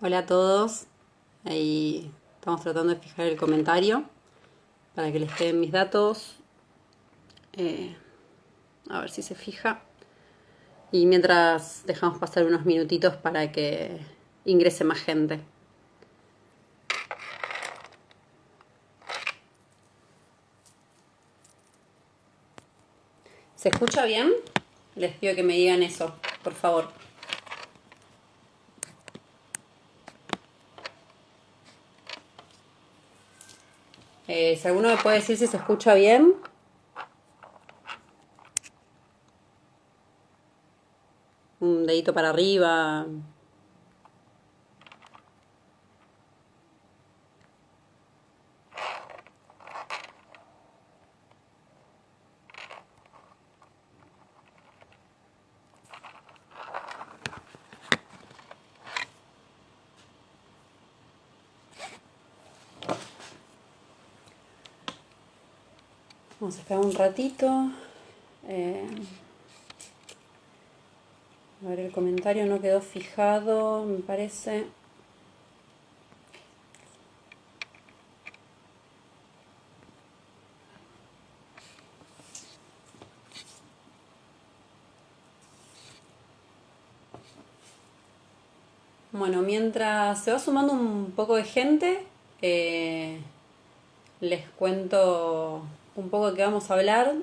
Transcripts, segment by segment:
Hola a todos. Ahí estamos tratando de fijar el comentario para que les queden mis datos. Eh, a ver si se fija. Y mientras dejamos pasar unos minutitos para que ingrese más gente. ¿Se escucha bien? Les pido que me digan eso, por favor. Si alguno me puede decir si se escucha bien. Un dedito para arriba. Vamos a esperar un ratito. Eh, a ver, el comentario no quedó fijado, me parece. Bueno, mientras se va sumando un poco de gente, eh, les cuento un poco de qué vamos a hablar.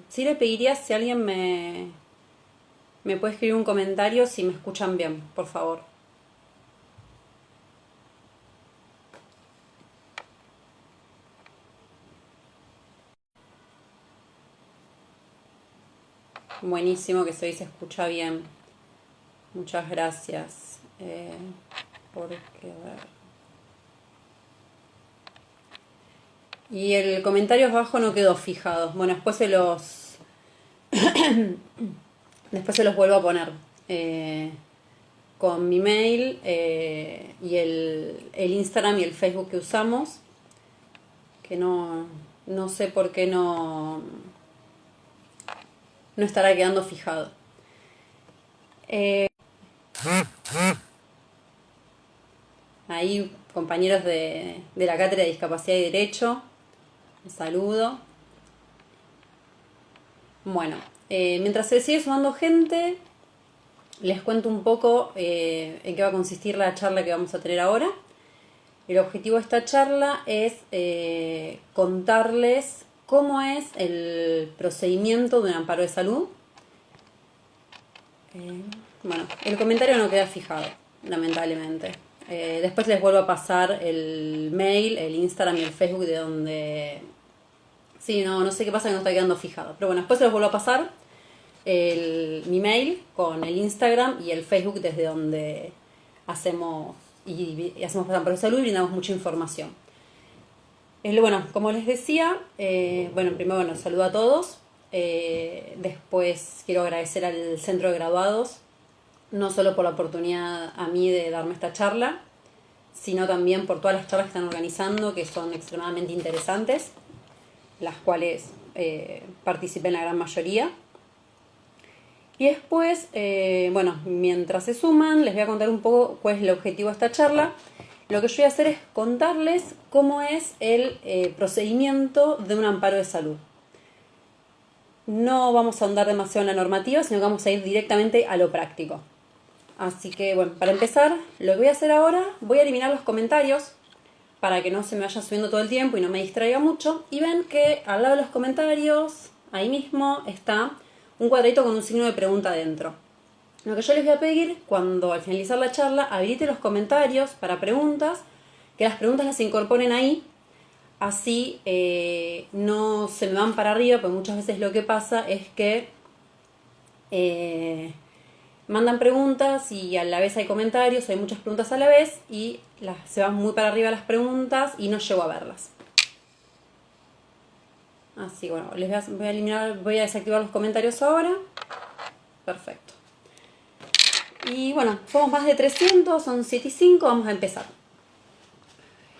Sí le pediría si alguien me puede escribir un comentario si me escuchan bien, por favor. Buenísimo que se escucha bien. Muchas gracias. Porque, a ver. Y el comentario abajo no quedó fijado. Bueno, después se los vuelvo a poner. Con mi mail y el Instagram y el Facebook que usamos, que no sé por qué no estará quedando fijado. Ahí, compañeros de la Cátedra de Discapacidad y Derecho, un saludo. Bueno, mientras se sigue sumando gente, les cuento un poco en qué va a consistir la charla que vamos a tener ahora. El objetivo de esta charla es contarles cómo es el procedimiento de un amparo de salud. Bueno, el comentario no queda fijado, lamentablemente. Después les vuelvo a pasar el mail, el Instagram y el Facebook de donde... Sí, no sé qué pasa que no está quedando fijado. Pero bueno, después se los vuelvo a pasar mi mail con el Instagram y el Facebook desde donde hacemos hacemos amparo de salud y brindamos mucha información. Bueno, como les decía, primero, saludo a todos. Después quiero agradecer al Centro de Graduados, no solo por la oportunidad a mí de darme esta charla, sino también por todas las charlas que están organizando, que son extremadamente interesantes, las cuales participé en la gran mayoría. Y después, mientras se suman, les voy a contar un poco cuál es el objetivo de esta charla. Lo que yo voy a hacer es contarles cómo es el procedimiento de un amparo de salud. No vamos a ahondar demasiado en la normativa, sino que vamos a ir directamente a lo práctico. Así que, bueno, para empezar, lo que voy a hacer ahora, voy a eliminar los comentarios para que no se me vaya subiendo todo el tiempo y no me distraiga mucho. Y ven que al lado de los comentarios, ahí mismo, está un cuadrito con un signo de pregunta dentro. Lo que yo les voy a pedir, cuando al finalizar la charla, habilite los comentarios para preguntas, que las preguntas las incorporen ahí, así no se me van para arriba, porque muchas veces lo que pasa es que mandan preguntas y a la vez hay comentarios, hay muchas preguntas a la vez y se van muy para arriba las preguntas y no llego a verlas. Así, bueno, voy a desactivar los comentarios ahora. Perfecto. Y bueno, somos más de 300, son 7 y 5, vamos a empezar.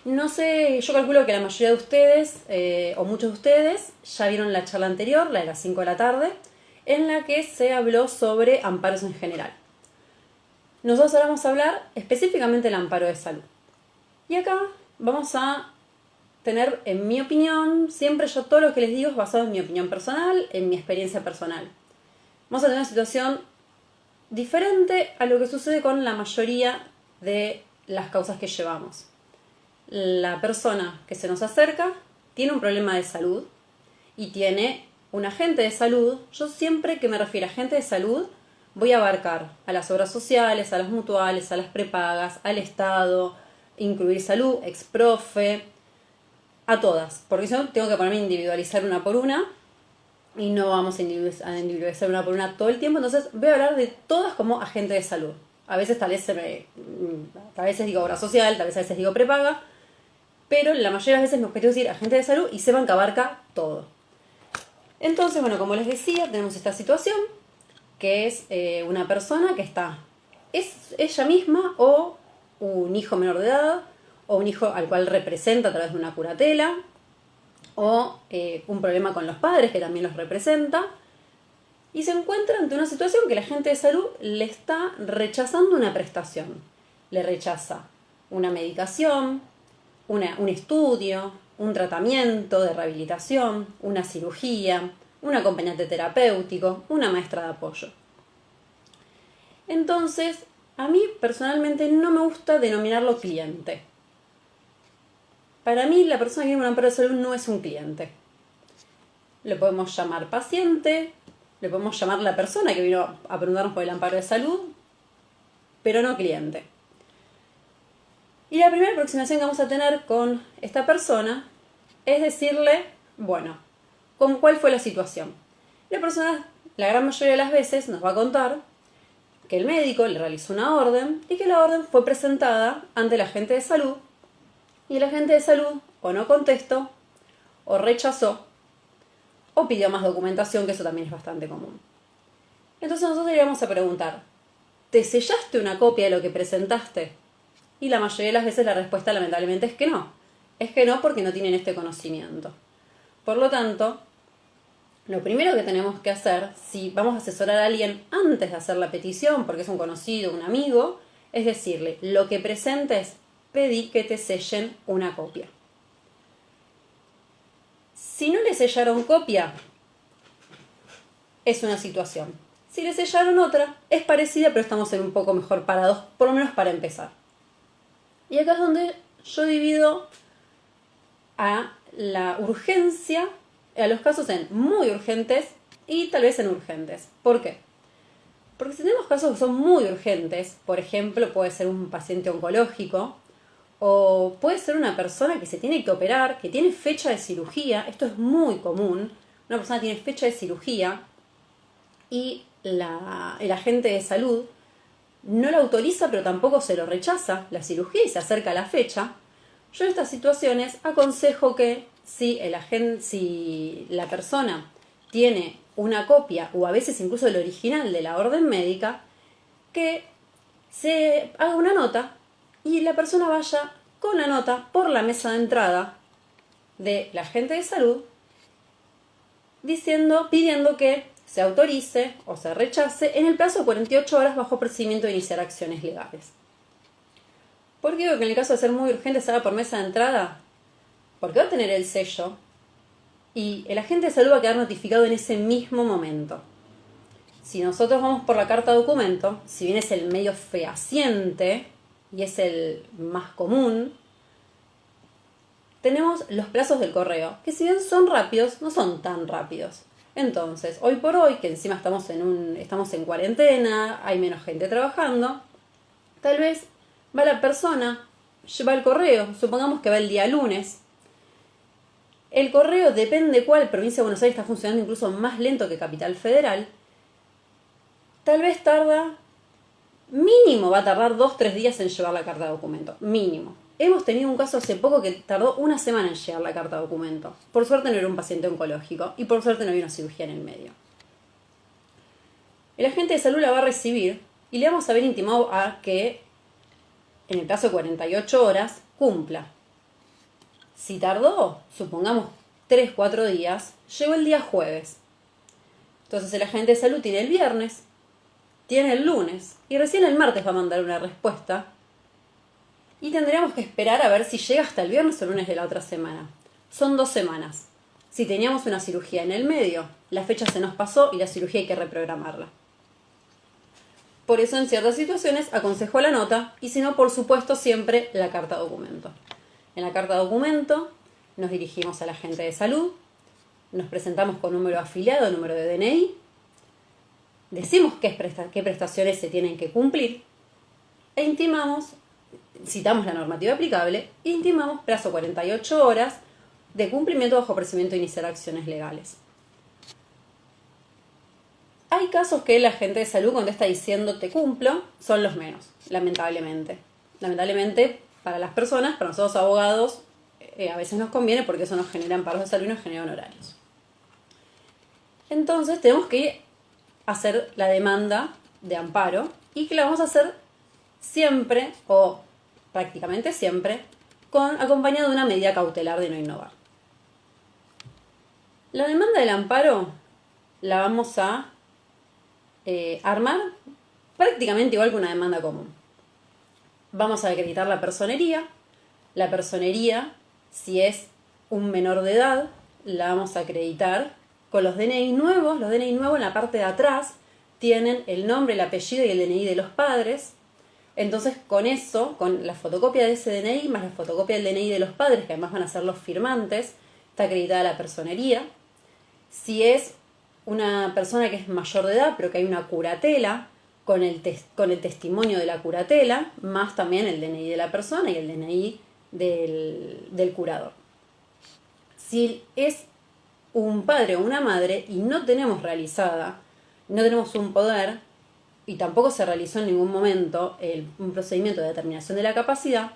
No sé, yo calculo que la mayoría de ustedes, o muchos de ustedes, ya vieron la charla anterior, la de las 5 de la tarde, en la que se habló sobre amparos en general. Nosotros ahora vamos a hablar específicamente del amparo de salud. Y acá vamos a tener, en mi opinión, siempre yo todo lo que les digo es basado en mi opinión personal, en mi experiencia personal. Vamos a tener una situación diferente a lo que sucede con la mayoría de las causas que llevamos. La persona que se nos acerca tiene un problema de salud y tiene un agente de salud. Yo siempre que me refiero a agente de salud voy a abarcar a las obras sociales, a las mutuales, a las prepagas, al Estado, incluir salud, exprofe, a todas, porque si no tengo que ponerme a individualizar una por una y no vamos a individualizar una por una todo el tiempo. Entonces voy a hablar de todas como agente de salud. A veces tal vez digo obra social, tal vez a veces digo prepaga, pero la mayoría de las veces mi objetivo es decir agente de salud y sepan que abarca todo. Entonces, bueno, como les decía, tenemos esta situación que es una persona que es ella misma o un hijo menor de edad o un hijo al cual representa a través de una curatela o un problema con los padres que también los representa, y se encuentra ante una situación que la agente de salud le está rechazando una prestación. Le rechaza una medicación, un estudio, un tratamiento de rehabilitación, una cirugía, un acompañante terapéutico, una maestra de apoyo. Entonces, a mí personalmente no me gusta denominarlo cliente. Para mí, la persona que viene a un amparo de salud no es un cliente. Le podemos llamar paciente, le podemos llamar la persona que vino a preguntarnos por el amparo de salud, pero no cliente. Y la primera aproximación que vamos a tener con esta persona es decirle, bueno, ¿cuál fue la situación? La persona, la gran mayoría de las veces, nos va a contar que el médico le realizó una orden y que la orden fue presentada ante el agente de salud y el agente de salud o no contestó, o rechazó, o pidió más documentación, que eso también es bastante común. Entonces nosotros le vamos a preguntar, ¿te sellaste una copia de lo que presentaste? Y la mayoría de las veces la respuesta lamentablemente es que no. Es que no, porque no tienen este conocimiento. Por lo tanto, lo primero que tenemos que hacer, si vamos a asesorar a alguien antes de hacer la petición, porque es un conocido, un amigo, es decirle, lo que presentes, pedí que te sellen una copia. Si no le sellaron copia, es una situación. Si le sellaron otra, es parecida, pero estamos en un poco mejor parados, por lo menos para empezar. Y acá es donde yo divido a la urgencia, a los casos en muy urgentes y tal vez en urgentes. ¿Por qué? Porque si tenemos casos que son muy urgentes, por ejemplo, puede ser un paciente oncológico, o puede ser una persona que se tiene que operar, que tiene fecha de cirugía. Esto es muy común. Una persona tiene fecha de cirugía y el agente de salud no lo autoriza, pero tampoco se lo rechaza la cirugía y se acerca a la fecha. Yo en estas situaciones aconsejo que si la persona tiene una copia o a veces incluso el original de la orden médica, que se haga una nota y la persona vaya con la nota por la mesa de entrada de la agente de salud pidiendo que se autorice o se rechace en el plazo de 48 horas bajo procedimiento de iniciar acciones legales. ¿Por qué digo que en el caso de ser muy urgente se haga por mesa de entrada? Porque va a tener el sello y el agente de salud va a quedar notificado en ese mismo momento. Si nosotros vamos por la carta documento, si bien es el medio fehaciente y es el más común, tenemos los plazos del correo, que si bien son rápidos, no son tan rápidos. Entonces, hoy por hoy, que encima estamos en cuarentena, hay menos gente trabajando, tal vez va la persona, lleva el correo, supongamos que va el día lunes. El correo, depende cuál, provincia de Buenos Aires está funcionando incluso más lento que Capital Federal, tal vez mínimo va a tardar 2-3 días en llevar la carta de documento, mínimo. Hemos tenido un caso hace poco que tardó una semana en llegar la carta de documento. Por suerte no era un paciente oncológico y por suerte no había una cirugía en el medio. El agente de salud la va a recibir y le vamos a haber intimado a que en el plazo de 48 horas cumpla. Si tardó, supongamos 3-4 días, llegó el día jueves. Entonces el agente de salud tiene el viernes tiene el lunes y recién el martes va a mandar una respuesta y tendríamos que esperar a ver si llega hasta el viernes o el lunes de la otra semana. Son 2 semanas. Si teníamos una cirugía en el medio, la fecha se nos pasó y la cirugía hay que reprogramarla. Por eso en ciertas situaciones aconsejo la nota y si no, por supuesto, siempre la carta documento. En la carta documento nos dirigimos al agente de salud, nos presentamos con número afiliado, número de DNI, decimos qué prestaciones se tienen que cumplir e intimamos, citamos la normativa aplicable e intimamos plazo 48 horas de cumplimiento bajo procedimiento de iniciar acciones legales. Hay casos que el agente de salud cuando está diciendo te cumplo, son los menos, lamentablemente. Lamentablemente para las personas, para nosotros abogados, a veces nos conviene porque eso nos genera amparos de salud y nos genera honorarios. Entonces tenemos que hacer la demanda de amparo y que la vamos a hacer siempre o prácticamente siempre acompañada de una medida cautelar de no innovar. La demanda del amparo la vamos a armar prácticamente igual que una demanda común. Vamos a acreditar la personería. La personería, si es un menor de edad, la vamos a acreditar con los DNI nuevos. Los DNI nuevos en la parte de atrás tienen el nombre, el apellido y el DNI de los padres. Entonces con eso, con la fotocopia de ese DNI más la fotocopia del DNI de los padres, que además van a ser los firmantes, está acreditada la personería. Si es una persona que es mayor de edad, pero que hay una curatela, con el testimonio de la curatela, más también el DNI de la persona y el DNI del curador. Si es un padre o una madre y no tenemos un poder, y tampoco se realizó en ningún momento un procedimiento de determinación de la capacidad,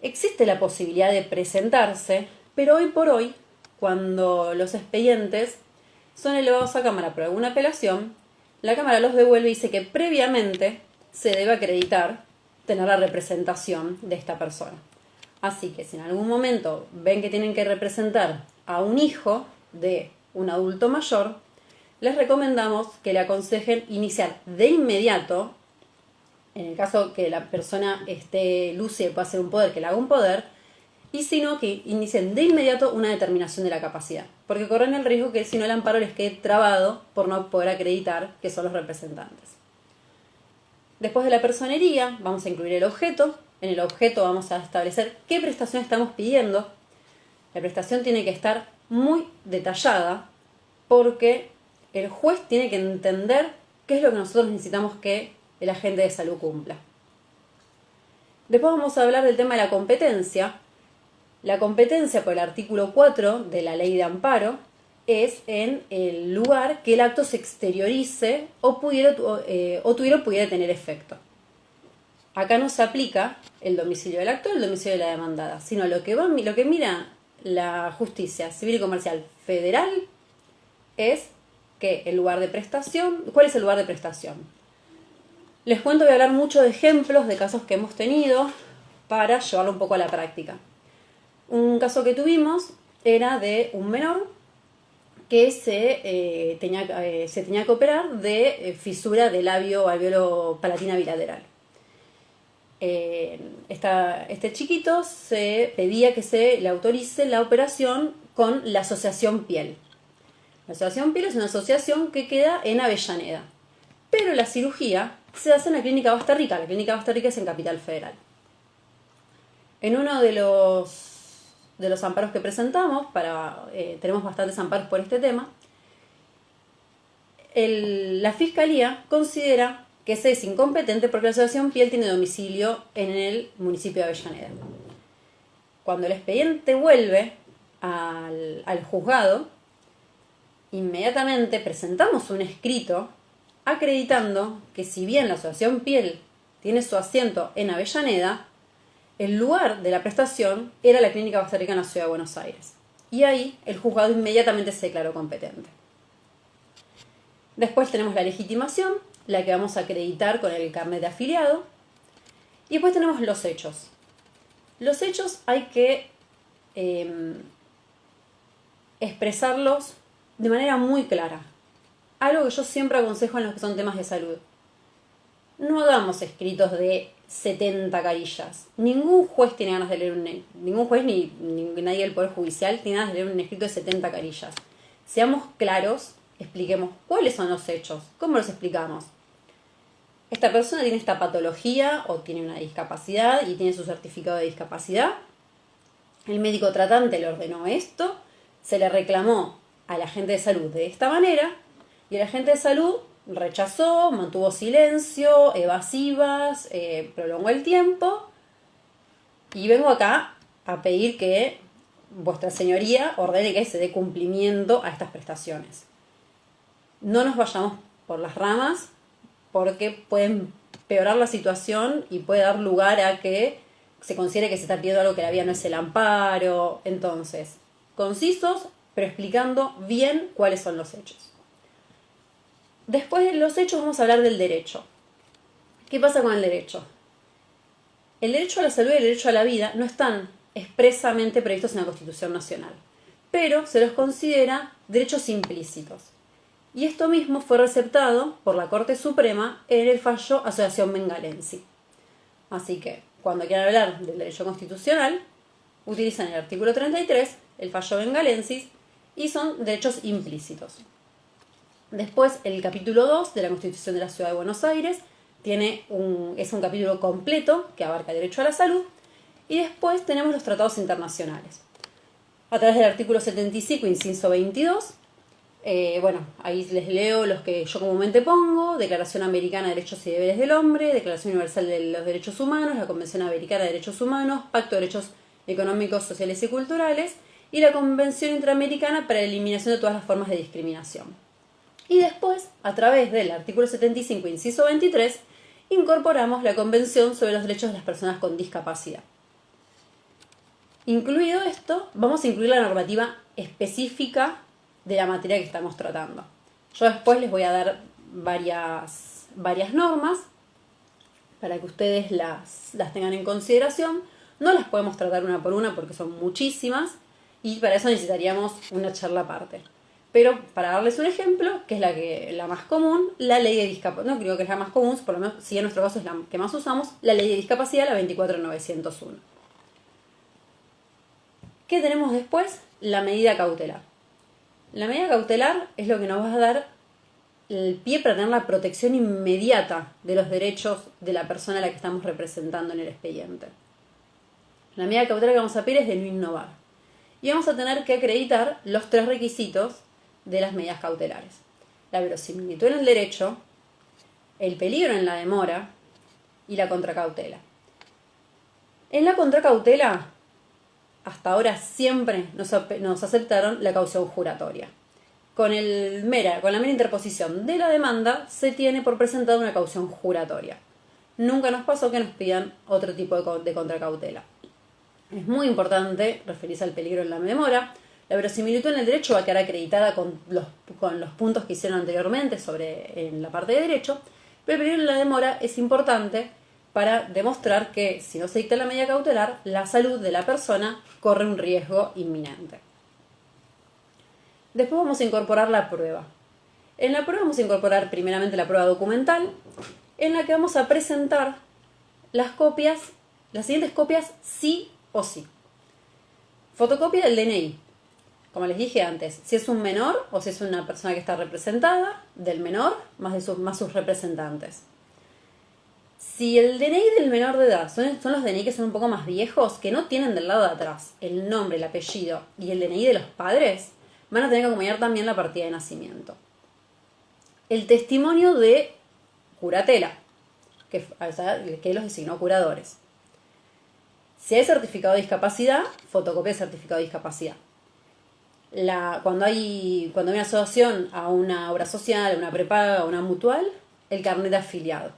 existe la posibilidad de presentarse, pero hoy por hoy, cuando los expedientes son elevados a Cámara por alguna apelación, la Cámara los devuelve y dice que previamente se debe acreditar tener la representación de esta persona. Así que si en algún momento ven que tienen que representar a un hijo de un adulto mayor, les recomendamos que le aconsejen iniciar de inmediato, en el caso que la persona esté lúcida y pueda hacer un poder, que le haga un poder, y si no, que inicien de inmediato una determinación de la capacidad, porque corren el riesgo que si no el amparo les quede trabado por no poder acreditar que son los representantes. Después de la personería vamos a incluir el objeto. En el objeto vamos a establecer qué prestación estamos pidiendo. La prestación tiene que estar muy detallada porque el juez tiene que entender qué es lo que nosotros necesitamos que el agente de salud cumpla. Después vamos a hablar del tema de la competencia. La competencia por el artículo 4 de la ley de amparo es en el lugar que el acto se exteriorice o pudiera tener efecto. Acá no se aplica el domicilio del actor, el domicilio de la demandada, sino lo que mira la justicia civil y comercial federal es que el lugar de prestación. ¿Cuál es el lugar de prestación? Les cuento, voy a hablar mucho de ejemplos de casos que hemos tenido para llevarlo un poco a la práctica. Un caso que tuvimos era de un menor que se tenía que operar de fisura de labio alveolo palatina bilateral. Este chiquito se pedía que se le autorice la operación con la Asociación Piel. La Asociación Piel es una asociación que queda en Avellaneda, pero la cirugía se hace en la Clínica Bastarrica. La Clínica Bastarrica es en Capital Federal. En uno de los amparos que presentamos, tenemos bastantes amparos por este tema, la Fiscalía considera que ese es incompetente porque la Asociación Piel tiene domicilio en el municipio de Avellaneda. Cuando el expediente vuelve al juzgado, inmediatamente presentamos un escrito acreditando que si bien la Asociación Piel tiene su asiento en Avellaneda, el lugar de la prestación era la Clínica Bastarrica en la Ciudad de Buenos Aires. Y ahí el juzgado inmediatamente se declaró competente. Después tenemos la legitimación, la que vamos a acreditar con el carnet de afiliado. Y después tenemos los hechos. Los hechos hay que expresarlos de manera muy clara. Algo que yo siempre aconsejo en los que son temas de salud. no hagamos escritos de 70 carillas. Ningún juez tiene ganas de leer ningún juez ni nadie del Poder Judicial tiene ganas de leer un escrito de 70 carillas. Seamos claros, expliquemos cuáles son los hechos, cómo los explicamos. Esta persona tiene esta patología o tiene una discapacidad y tiene su certificado de discapacidad. El médico tratante le ordenó esto, se le reclamó al agente de salud de esta manera y el agente de salud rechazó, mantuvo silencio, evasivas, prolongó el tiempo y vengo acá a pedir que vuestra señoría ordene que se dé cumplimiento a estas prestaciones. No nos vayamos por las ramas porque pueden empeorar la situación y puede dar lugar a que se considere que se está pidiendo algo que la vía no es el amparo. Entonces, concisos, pero explicando bien cuáles son los hechos. Después de los hechos vamos a hablar del derecho. ¿Qué pasa con el derecho? El derecho a la salud y el derecho a la vida no están expresamente previstos en la Constitución Nacional, pero se los considera derechos implícitos. Y esto mismo fue receptado por la Corte Suprema en el fallo Asociación Bengalensi. Así que, cuando quieran hablar del derecho constitucional, utilizan el artículo 33, el fallo Bengalensis, y son derechos implícitos. Después, el capítulo 2 de la Constitución de la Ciudad de Buenos Aires es un capítulo completo que abarca el derecho a la salud. Y después tenemos los tratados internacionales. A través del artículo 75, inciso 22, ahí les leo los que yo comúnmente pongo: Declaración Americana de Derechos y Deberes del Hombre, Declaración Universal de los Derechos Humanos, la Convención Americana de Derechos Humanos, Pacto de Derechos Económicos, Sociales y Culturales, y la Convención Interamericana para la Eliminación de todas las formas de discriminación. Y después, a través del artículo 75, inciso 23, incorporamos la Convención sobre los Derechos de las Personas con Discapacidad. Incluido esto, vamos a incluir la normativa específica de la materia que estamos tratando. Yo después les voy a dar varias normas para que ustedes las tengan en consideración. No las podemos tratar una por una porque son muchísimas y para eso necesitaríamos una charla aparte. Pero para darles un ejemplo, que es la más común, la ley de discapacidad, no creo que es la más común, por lo menos si en nuestro caso es la que más usamos, la ley de discapacidad, la 24901. ¿Qué tenemos después? La medida cautelar. La medida cautelar es lo que nos va a dar el pie para tener la protección inmediata de los derechos de la persona a la que estamos representando en el expediente. La medida cautelar que vamos a pedir es de no innovar. Y vamos a tener que acreditar los 3 requisitos de las medidas cautelares: la verosimilitud en el derecho, el peligro en la demora y la contracautela. En la contracautela, hasta ahora siempre nos aceptaron la caución juratoria. Con la mera interposición de la demanda se tiene por presentada una caución juratoria. Nunca nos pasó que nos pidan otro tipo de contracautela. Es muy importante referirse al peligro en la demora. La verosimilitud en el derecho va a quedar acreditada con los puntos que hicieron anteriormente en la parte de derecho, pero el peligro en la demora es importante para demostrar que si no se dicta la medida cautelar, la salud de la persona corre un riesgo inminente. Después vamos a incorporar la prueba. En la prueba vamos a incorporar primeramente la prueba documental, en la que vamos a presentar las siguientes copias sí o sí. Fotocopia del DNI. Como les dije antes, si es un menor o si es una persona que está representada, del menor más sus representantes. Si el DNI del menor de edad son los DNI que son un poco más viejos, que no tienen del lado de atrás el nombre, el apellido y el DNI de los padres, van a tener que acompañar también la partida de nacimiento. El testimonio de curatela, que los designó curadores. Si hay certificado de discapacidad, fotocopia de certificado de discapacidad. Cuando hay una asociación a una obra social, a una prepaga, a una mutual, el carnet de afiliado.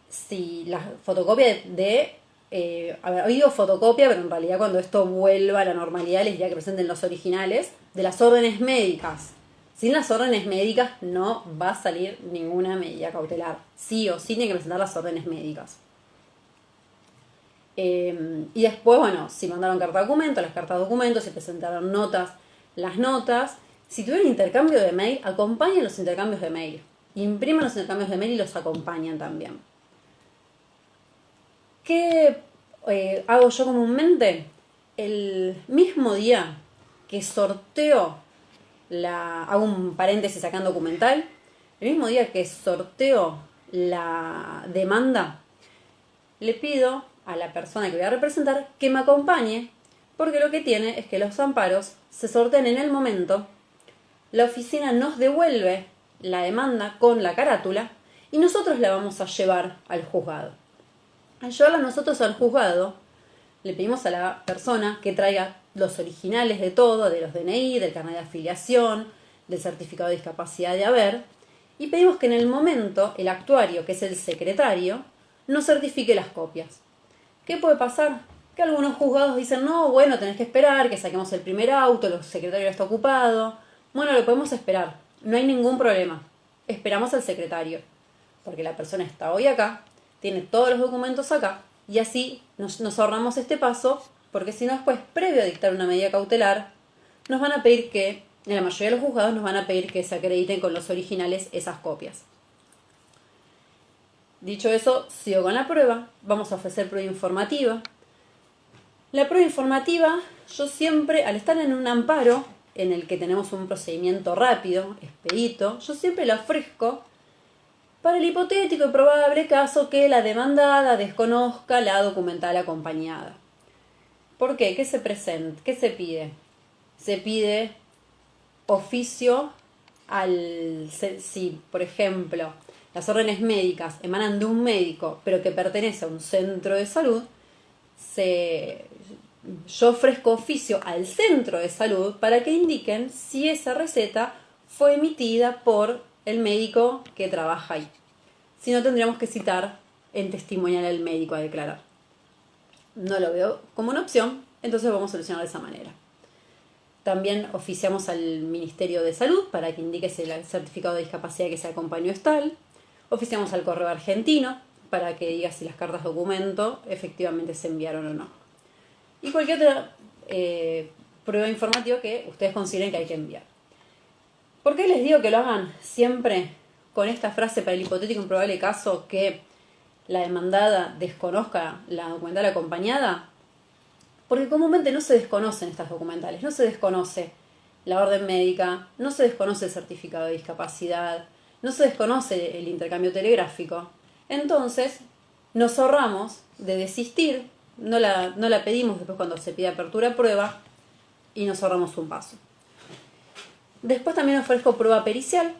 Si la fotocopia hoy digo fotocopia, pero en realidad cuando esto vuelva a la normalidad les diría que presenten los originales de las órdenes médicas. Sin las órdenes médicas no va a salir ninguna medida cautelar. Sí o sí tienen que presentar las órdenes médicas. Y después, si mandaron carta documento, las cartas documentos, si presentaron notas, las notas. Si tuvieron intercambio de mail, acompañen los intercambios de mail. imprimen los intercambios de mail y los acompañan también. ¿Qué hago yo comúnmente? El mismo día que sorteo hago un paréntesis acá en documental, el mismo día que sorteo la demanda, le pido a la persona que voy a representar que me acompañe, porque lo que tiene es que los amparos se sortean en el momento, la oficina nos devuelve la demanda con la carátula y nosotros la vamos a llevar al juzgado. Al llevarla nosotros al juzgado, le pedimos a la persona que traiga los originales de todo, de los DNI, del carnet de afiliación, del certificado de discapacidad de haber, y pedimos que en el momento el actuario, que es el secretario, nos certifique las copias. ¿Qué puede pasar? Que algunos juzgados dicen, no, bueno, tenés que esperar, que saquemos el primer auto, el secretario está ocupado. Bueno, lo podemos esperar, no hay ningún problema. Esperamos al secretario, porque la persona está hoy acá, tiene todos los documentos acá, y así nos ahorramos este paso, porque si no después, previo a dictar una medida cautelar, nos van a pedir que, en la mayoría de los juzgados nos van a pedir que se acrediten con los originales esas copias. Dicho eso, sigo con la prueba, vamos a ofrecer prueba informativa. La prueba informativa, yo siempre, al estar en un amparo, en el que tenemos un procedimiento rápido, expedito, yo siempre la ofrezco para el hipotético y probable caso que la demandada desconozca la documental acompañada. ¿Por qué? ¿Qué se presenta? ¿Qué se pide? Se pide oficio si, por ejemplo, las órdenes médicas emanan de un médico, pero que pertenece a un centro de salud, yo ofrezco oficio al centro de salud para que indiquen si esa receta fue emitida por el médico que trabaja ahí. Si no, tendríamos que citar en testimonial al médico a declarar. No lo veo como una opción, entonces vamos a solucionar de esa manera. También oficiamos al Ministerio de Salud para que indique si el certificado de discapacidad que se acompañó es tal. Oficiamos al Correo Argentino para que diga si las cartas documento efectivamente se enviaron o no. Y cualquier otra prueba informativa que ustedes consideren que hay que enviar. ¿Por qué les digo que lo hagan siempre con esta frase para el hipotético e improbable caso que la demandada desconozca la documental acompañada? Porque comúnmente no se desconocen estas documentales, no se desconoce la orden médica, no se desconoce el certificado de discapacidad, no se desconoce el intercambio telegráfico. Entonces, nos ahorramos de desistir, no la pedimos después cuando se pide apertura a prueba y nos ahorramos un paso. Después también ofrezco prueba pericial.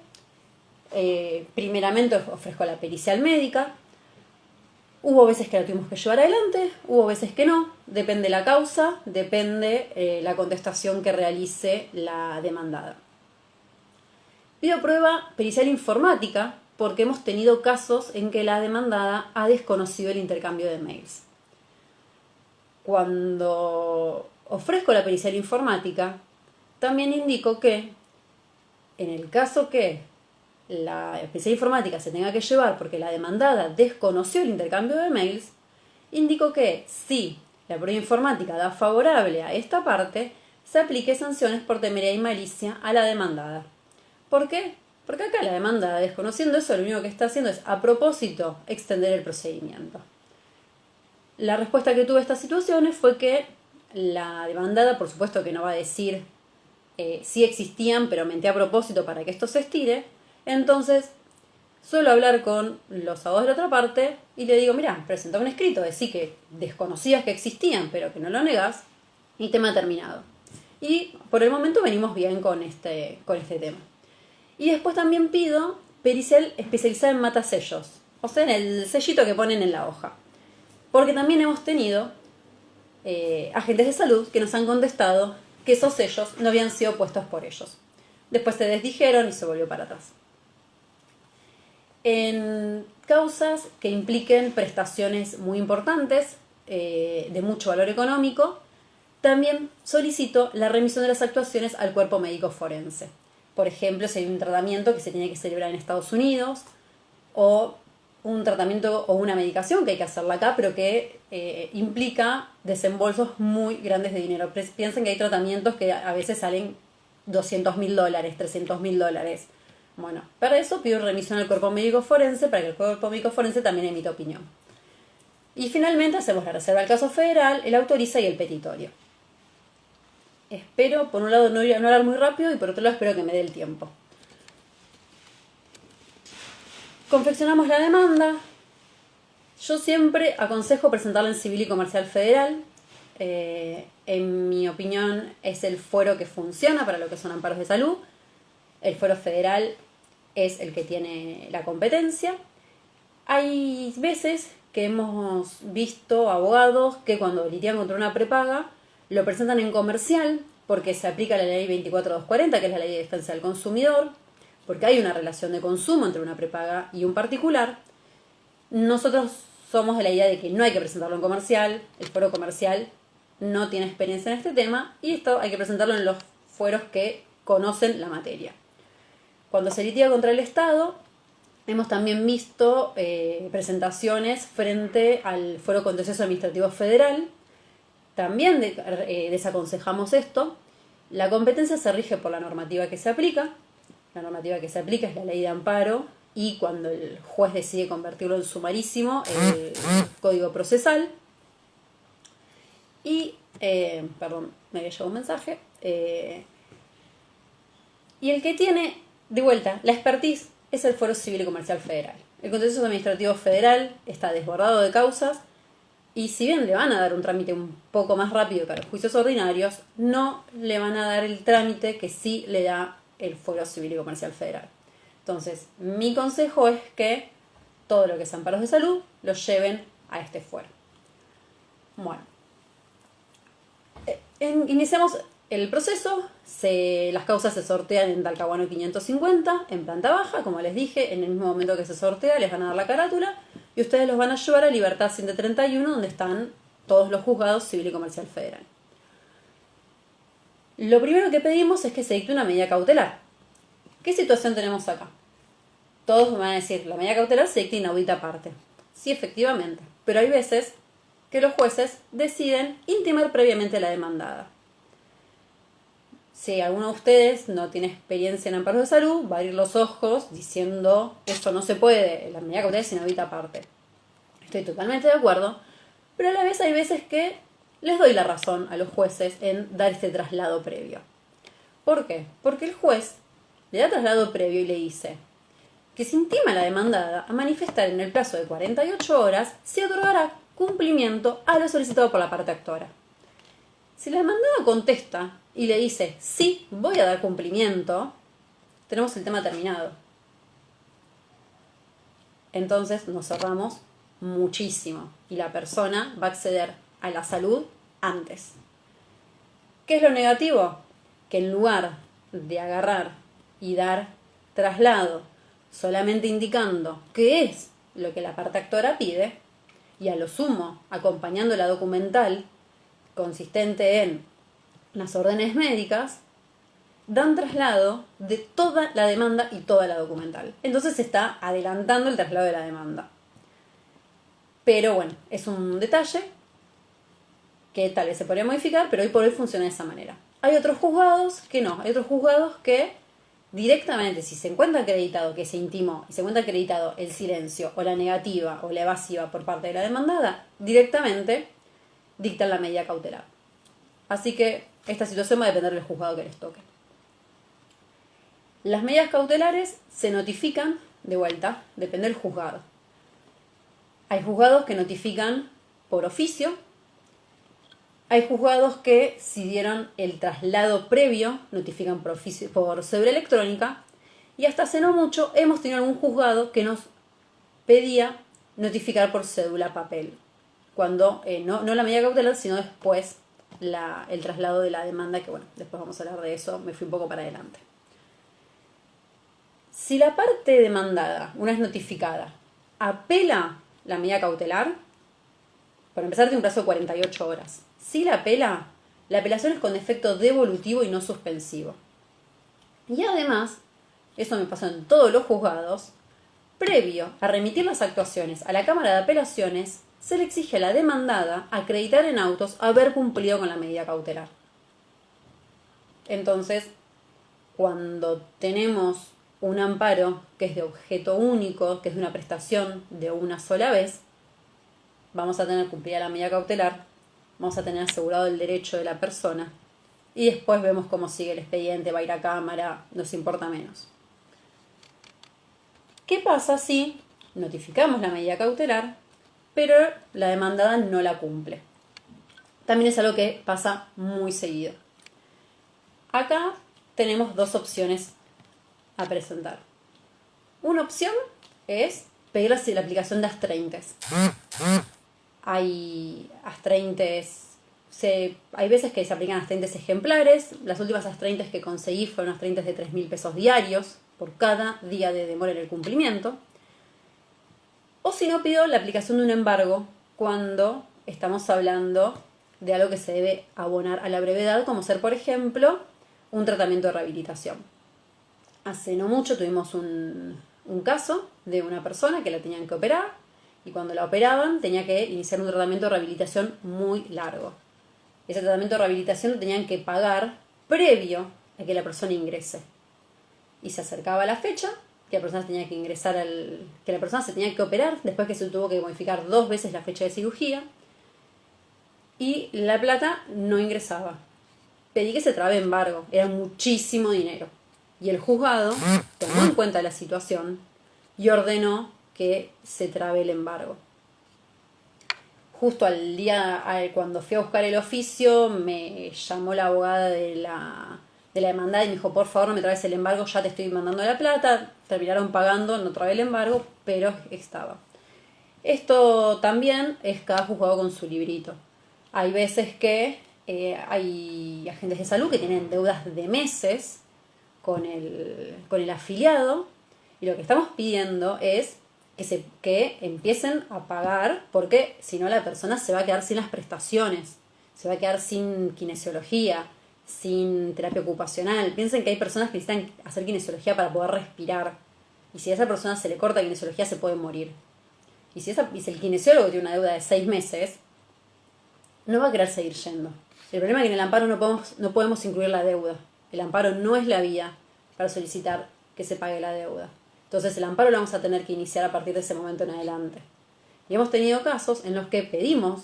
Primeramente ofrezco la pericial médica. Hubo veces que la tuvimos que llevar adelante, hubo veces que no, depende la causa, depende la contestación que realice la demandada. Pido prueba pericial informática porque hemos tenido casos en que la demandada ha desconocido el intercambio de mails. Cuando ofrezco la pericial informática, también indico que en el caso que la pericial informática se tenga que llevar porque la demandada desconoció el intercambio de mails, indico que si la prueba informática da favorable a esta parte, se aplique sanciones por temeridad y malicia a la demandada. ¿Por qué? Porque acá la demandada, desconociendo eso, lo único que está haciendo es, a propósito, extender el procedimiento. La respuesta que tuve a estas situaciones fue que la demandada, por supuesto que no va a decir si existían, pero mentí a propósito para que esto se estire. Entonces, suelo hablar con los abogados de la otra parte y le digo, mira, presenta un escrito, decí que desconocías que existían, pero que no lo negás, y tema terminado. Y por el momento venimos bien con este tema. Y después también pido pericial especializada en matasellos, o sea, en el sellito que ponen en la hoja. Porque también hemos tenido agentes de salud que nos han contestado que esos sellos no habían sido puestos por ellos. Después se desdijeron y se volvió para atrás. En causas que impliquen prestaciones muy importantes, de mucho valor económico, también solicito la remisión de las actuaciones al cuerpo médico forense. Por ejemplo, si hay un tratamiento que se tiene que celebrar en Estados Unidos, o un tratamiento o una medicación que hay que hacerla acá, pero que implica desembolsos muy grandes de dinero. Piensen que hay tratamientos que a veces salen $200.000, $300.000. Bueno, para eso pido remisión al cuerpo médico forense para que el cuerpo médico forense también emita opinión. Y finalmente hacemos la reserva del caso federal, el autoriza y el petitorio. Espero, por un lado, no hablar muy rápido y por otro lado espero que me dé el tiempo. Confeccionamos la demanda. Yo siempre aconsejo presentarla en Civil y Comercial Federal. En mi opinión es el fuero que funciona para lo que son amparos de salud. El fuero federal es el que tiene la competencia. Hay veces que hemos visto abogados que cuando litigan contra una prepaga lo presentan en comercial porque se aplica la ley 24240, que es la ley de defensa del consumidor, porque hay una relación de consumo entre una prepaga y un particular. Nosotros somos de la idea de que no hay que presentarlo en comercial, el fuero comercial no tiene experiencia en este tema y esto hay que presentarlo en los fueros que conocen la materia. Cuando se litiga contra el Estado, hemos también visto presentaciones frente al Fuero Contencioso Administrativo Federal. También desaconsejamos esto. La competencia se rige por la normativa que se aplica. La normativa que se aplica es la ley de amparo y cuando el juez decide convertirlo en sumarísimo, el código procesal. Y, perdón, me había llegado un mensaje. Y el que tiene, de vuelta, la expertise es el Fuero Civil y Comercial Federal. El Contencioso Administrativo Federal está desbordado de causas y si bien le van a dar un trámite un poco más rápido que a los juicios ordinarios, no le van a dar el trámite que sí le da el Fuero Civil y Comercial Federal. Entonces, mi consejo es que todo lo que sean amparos de salud los lleven a este fuero. Bueno, iniciamos el proceso. Las causas se sortean en Talcahuano 550, en planta baja, como les dije, en el mismo momento que se sortea les van a dar la carátula y ustedes los van a llevar a Libertad 131, donde están todos los juzgados civil y comercial federal. Lo primero que pedimos es que se dicte una medida cautelar. ¿Qué situación tenemos acá? Todos me van a decir, la medida cautelar se dicta inaudita aparte. Sí, efectivamente, pero hay veces que los jueces deciden intimar previamente la demandada. Si alguno de ustedes no tiene experiencia en amparos de salud, va a abrir los ojos diciendo, esto no se puede, la medida cautelar es inaudita aparte. Estoy totalmente de acuerdo, pero a la vez hay veces que les doy la razón a los jueces en dar este traslado previo. ¿Por qué? Porque el juez le da traslado previo y le dice que si intima a la demandada a manifestar en el plazo de 48 horas, se otorgará cumplimiento a lo solicitado por la parte actora. Si la demandada contesta y le dice, sí, voy a dar cumplimiento, tenemos el tema terminado. Entonces nos cerramos muchísimo y la persona va a acceder a la salud antes. ¿Qué es lo negativo? Que en lugar de agarrar y dar traslado solamente indicando qué es lo que la parte actora pide y a lo sumo acompañando la documental consistente en las órdenes médicas, dan traslado de toda la demanda y toda la documental. Entonces se está adelantando el traslado de la demanda. Pero bueno, es un detalle que tal vez se podría modificar, pero hoy por hoy funciona de esa manera. Hay otros juzgados que no, hay otros juzgados que directamente, si se encuentra acreditado que se intimó y se encuentra acreditado el silencio o la negativa o la evasiva por parte de la demandada, directamente dictan la medida cautelar. Así que esta situación va a depender del juzgado que les toque. Las medidas cautelares se notifican, de vuelta, depende del juzgado. Hay juzgados que notifican por oficio. Hay juzgados que, si dieron el traslado previo, notifican por oficio, por cédula electrónica. Y hasta hace no mucho hemos tenido algún juzgado que nos pedía notificar por cédula papel. Cuando no la medida cautelar, sino después el traslado de la demanda, que bueno, después vamos a hablar de eso, me fui un poco para adelante. Si la parte demandada, una vez notificada, apela la medida cautelar, para empezar tiene un plazo de 48 horas. Si la apela, la apelación es con efecto devolutivo y no suspensivo. Y además, eso me pasó en todos los juzgados, previo a remitir las actuaciones a la Cámara de Apelaciones, se le exige a la demandada acreditar en autos haber cumplido con la medida cautelar. Entonces, cuando tenemos un amparo que es de objeto único, que es de una prestación de una sola vez, vamos a tener cumplida la medida cautelar, vamos a tener asegurado el derecho de la persona y después vemos cómo sigue el expediente, va a ir a cámara, nos importa menos. ¿Qué pasa si notificamos la medida cautelar, pero la demandada no la cumple? También es algo que pasa muy seguido. Acá tenemos dos opciones a presentar. Una opción es pedir la aplicación de astraintes. Hay astraintes, hay veces que se aplican astraintes ejemplares. Las últimas astraintes que conseguí fueron astraintes de 3.000 pesos diarios por cada día de demora en el cumplimiento. O si no, pido la aplicación de un embargo cuando estamos hablando de algo que se debe abonar a la brevedad, como ser, por ejemplo, un tratamiento de rehabilitación. Hace no mucho tuvimos un caso de una persona que la tenían que operar y cuando la operaban tenía que iniciar un tratamiento de rehabilitación muy largo. Ese tratamiento de rehabilitación lo tenían que pagar previo a que la persona ingrese. Y se acercaba la fecha que la persona tenía que ingresar que la persona se tenía que operar después que se tuvo que modificar 2 veces la fecha de cirugía y la plata no ingresaba. Pedí que se trabe embargo, era muchísimo dinero. Y el juzgado tomó en cuenta la situación y ordenó que se trabe el embargo. Justo al día, cuando fui a buscar el oficio, me llamó la abogada de la demandada y me dijo, por favor no me trabes el embargo, ya te estoy mandando la plata. Terminaron pagando, no trabé el embargo, pero estaba. Esto también es cada juzgado con su librito. Hay veces que hay agentes de salud que tienen deudas de meses con el afiliado y lo que estamos pidiendo es que empiecen a pagar porque si no la persona se va a quedar sin las prestaciones, se va a quedar sin kinesiología, sin terapia ocupacional. Piensen que hay personas que necesitan hacer kinesiología para poder respirar y si a esa persona se le corta kinesiología se puede morir. Y si el kinesiólogo tiene una deuda de 6 meses, no va a querer seguir yendo. El problema es que en el amparo no podemos incluir la deuda. El amparo no es la vía para solicitar que se pague la deuda. Entonces el amparo lo vamos a tener que iniciar a partir de ese momento en adelante. Y hemos tenido casos en los que pedimos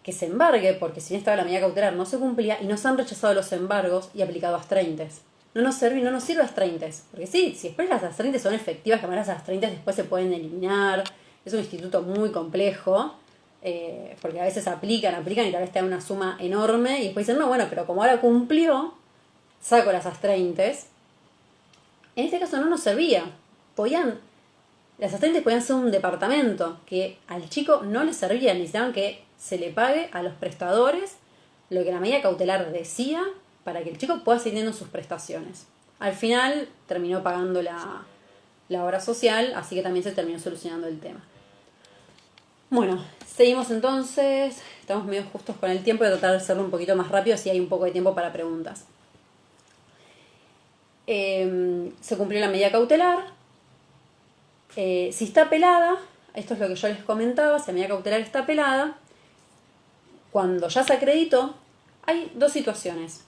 que se embargue, porque si no estaba la medida cautelar no se cumplía, y nos han rechazado los embargos y aplicado astraintes. No nos sirve astraintes. Porque sí, si después las astraintes son efectivas, que además las astraintes después se pueden eliminar. Es un instituto muy complejo. Porque a veces aplican y tal vez te dan una suma enorme y después dicen, no, bueno, pero como ahora cumplió, saco las astraintes. En este caso no nos servía. Las astraintes podían ser un departamento que al chico no le servía, necesitaban que se le pague a los prestadores lo que la medida cautelar decía para que el chico pueda seguir teniendo sus prestaciones. Al final terminó pagando la obra social, así que también se terminó solucionando el tema. Bueno, seguimos entonces, estamos medio justos con el tiempo, voy a tratar de hacerlo un poquito más rápido, así hay un poco de tiempo para preguntas. Se cumplió la medida cautelar. Si está apelada, esto es lo que yo les comentaba, si la medida cautelar está apelada, cuando ya se acreditó, hay 2 situaciones.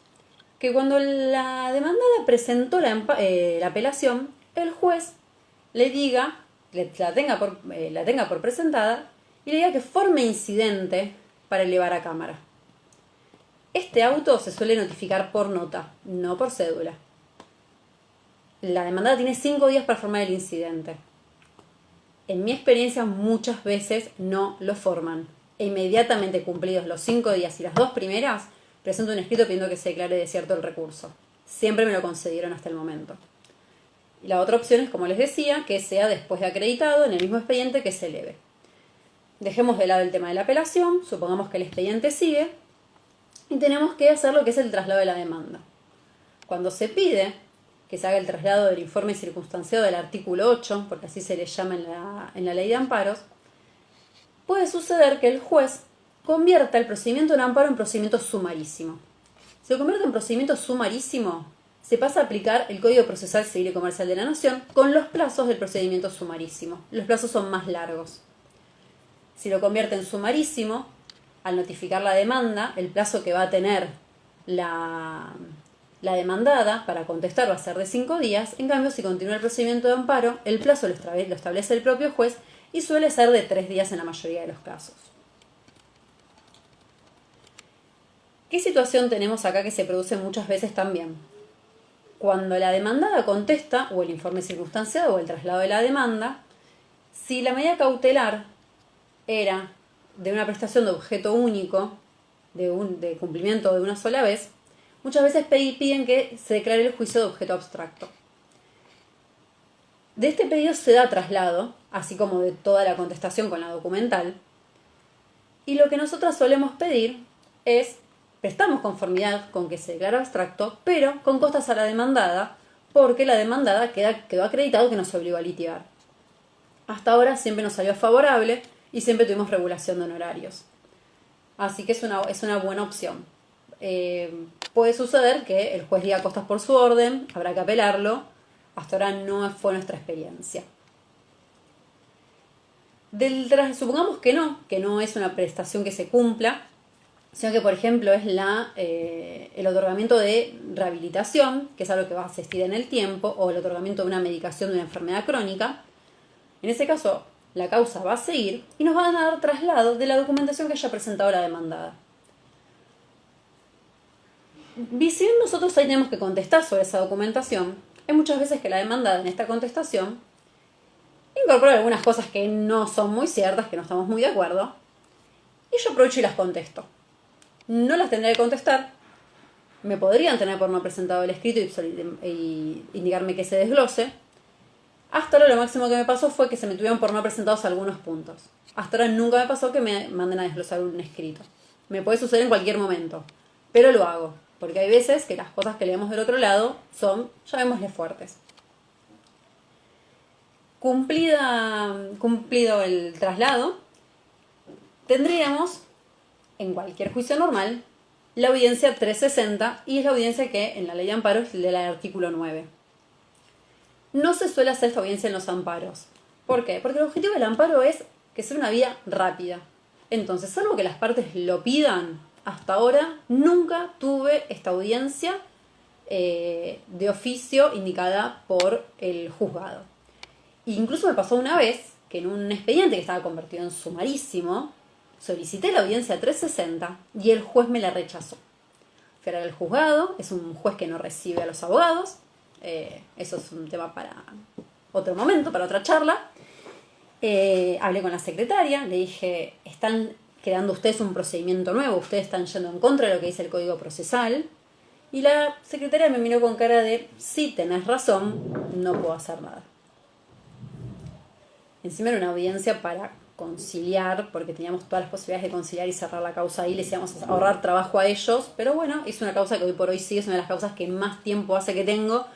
Que cuando la demandada presentó la apelación, el juez le diga, la tenga por presentada, y le diga que forme incidente para elevar a cámara. Este auto se suele notificar por nota, no por cédula. La demandada tiene 5 días para formar el incidente. En mi experiencia muchas veces no lo forman. E inmediatamente cumplidos los 5 días y las 2 primeras, presento un escrito pidiendo que se declare desierto el recurso. Siempre me lo concedieron hasta el momento. Y la otra opción es, como les decía, que sea después de acreditado en el mismo expediente que se eleve. Dejemos de lado el tema de la apelación, supongamos que el expediente sigue y tenemos que hacer lo que es el traslado de la demanda. Cuando se pide que se haga el traslado del informe circunstanciado del artículo 8, porque así se le llama en la ley de amparos, puede suceder que el juez convierta el procedimiento de amparo en procedimiento sumarísimo. Si lo convierte en procedimiento sumarísimo, se pasa a aplicar el Código Procesal Civil y Comercial de la Nación con los plazos del procedimiento sumarísimo. Los plazos son más largos. Si lo convierte en sumarísimo, al notificar la demanda, el plazo que va a tener la La demandada para contestar va a ser de 5 días, en cambio si continúa el procedimiento de amparo, el plazo lo establece el propio juez y suele ser de 3 días en la mayoría de los casos. ¿Qué situación tenemos acá que se produce muchas veces también? Cuando la demandada contesta, o el informe circunstanciado o el traslado de la demanda, si la medida cautelar era de una prestación de objeto único, de cumplimiento de una sola vez, muchas veces piden que se declare el juicio de objeto abstracto. De este pedido se da traslado, así como de toda la contestación con la documental, y lo que nosotros solemos pedir es: prestamos conformidad con que se declara abstracto, pero con costas a la demandada, porque la demandada quedó acreditado que nos obligó a litigar. Hasta ahora siempre nos salió favorable y siempre tuvimos regulación de honorarios. Así que es una buena opción. Puede suceder que el juez diga costas por su orden, habrá que apelarlo. Hasta ahora no fue nuestra experiencia. Supongamos que no es una prestación que se cumpla, sino que, por ejemplo, es el otorgamiento de rehabilitación, que es algo que va a asistir en el tiempo, o el otorgamiento de una medicación de una enfermedad crónica. En ese caso, la causa va a seguir y nos van a dar traslado de la documentación que haya presentado la demandada. Si bien nosotros ahí tenemos que contestar sobre esa documentación, hay muchas veces que la demandada en esta contestación incorpora algunas cosas que no son muy ciertas, que no estamos muy de acuerdo, y yo aprovecho y las contesto. No las tendré que contestar, me podrían tener por no presentado el escrito y indicarme que se desglose. Hasta ahora lo máximo que me pasó fue que se me tuvieron por no presentados algunos puntos. Hasta ahora nunca me pasó que me manden a desglosar un escrito. Me puede suceder en cualquier momento, pero lo hago, porque hay veces que las cosas que leemos del otro lado son, llamémosle, fuertes. Cumplido el traslado, tendríamos, en cualquier juicio normal, la audiencia 360, y es la audiencia que en la ley de amparo es del artículo 9. No se suele hacer esta audiencia en los amparos. ¿Por qué? Porque el objetivo del amparo es que sea una vía rápida. Entonces, salvo que las partes lo pidan, hasta ahora nunca tuve esta audiencia de oficio indicada por el juzgado. Incluso me pasó una vez que en un expediente que estaba convertido en sumarísimo, solicité la audiencia 360 y el juez me la rechazó. Fui al juzgado, es un juez que no recibe a los abogados. Eso es un tema para otro momento, para otra charla. Hablé con la secretaria, le dije: están creando ustedes un procedimiento nuevo, ustedes están yendo en contra de lo que dice el Código Procesal. Y la secretaria me miró con cara de: sí, tenés razón, no puedo hacer nada. Encima era una audiencia para conciliar, porque teníamos todas las posibilidades de conciliar y cerrar la causa ahí, les íbamos a ahorrar trabajo a ellos, pero bueno, es una causa que hoy por hoy sí es una de las causas que más tiempo hace que tengo,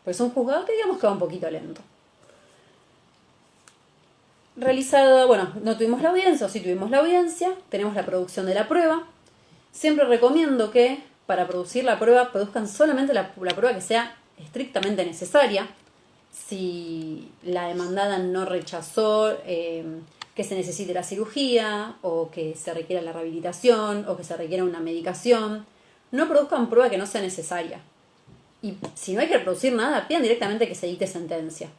pues es un juzgado que digamos que va un poquito lento. No tuvimos la audiencia, o sí tuvimos la audiencia, tenemos la producción de la prueba. Siempre recomiendo que para producir la prueba produzcan solamente la prueba que sea estrictamente necesaria. Si la demandada no rechazó que se necesite la cirugía, o que se requiera la rehabilitación, o que se requiera una medicación, no produzcan prueba que no sea necesaria. Y si no hay que producir nada, pidan directamente que se dicte sentencia.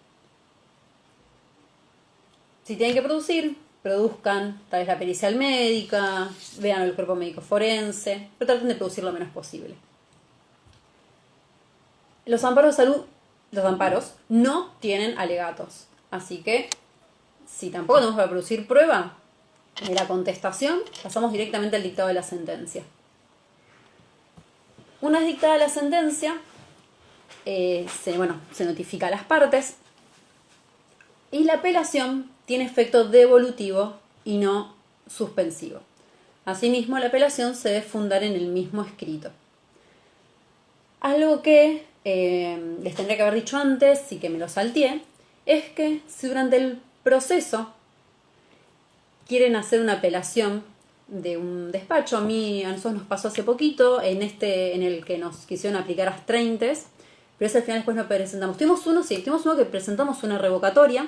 Si tienen que producir, produzcan tal vez la pericial médica, vean el cuerpo médico forense, pero traten de producir lo menos posible. Los amparos de salud, los amparos no tienen alegatos, así que si tampoco tenemos que producir prueba de la contestación, pasamos directamente al dictado de la sentencia. Una vez dictada la sentencia, se notifica a las partes y la apelación tiene efecto devolutivo y no suspensivo. Asimismo, la apelación se debe fundar en el mismo escrito. Algo que les tendría que haber dicho antes y que me lo salteé, es que si durante el proceso quieren hacer una apelación de un despacho, a nosotros nos pasó hace poquito, en el que nos quisieron aplicar astreintes, pero ese al final después no presentamos. Tuvimos uno que presentamos una revocatoria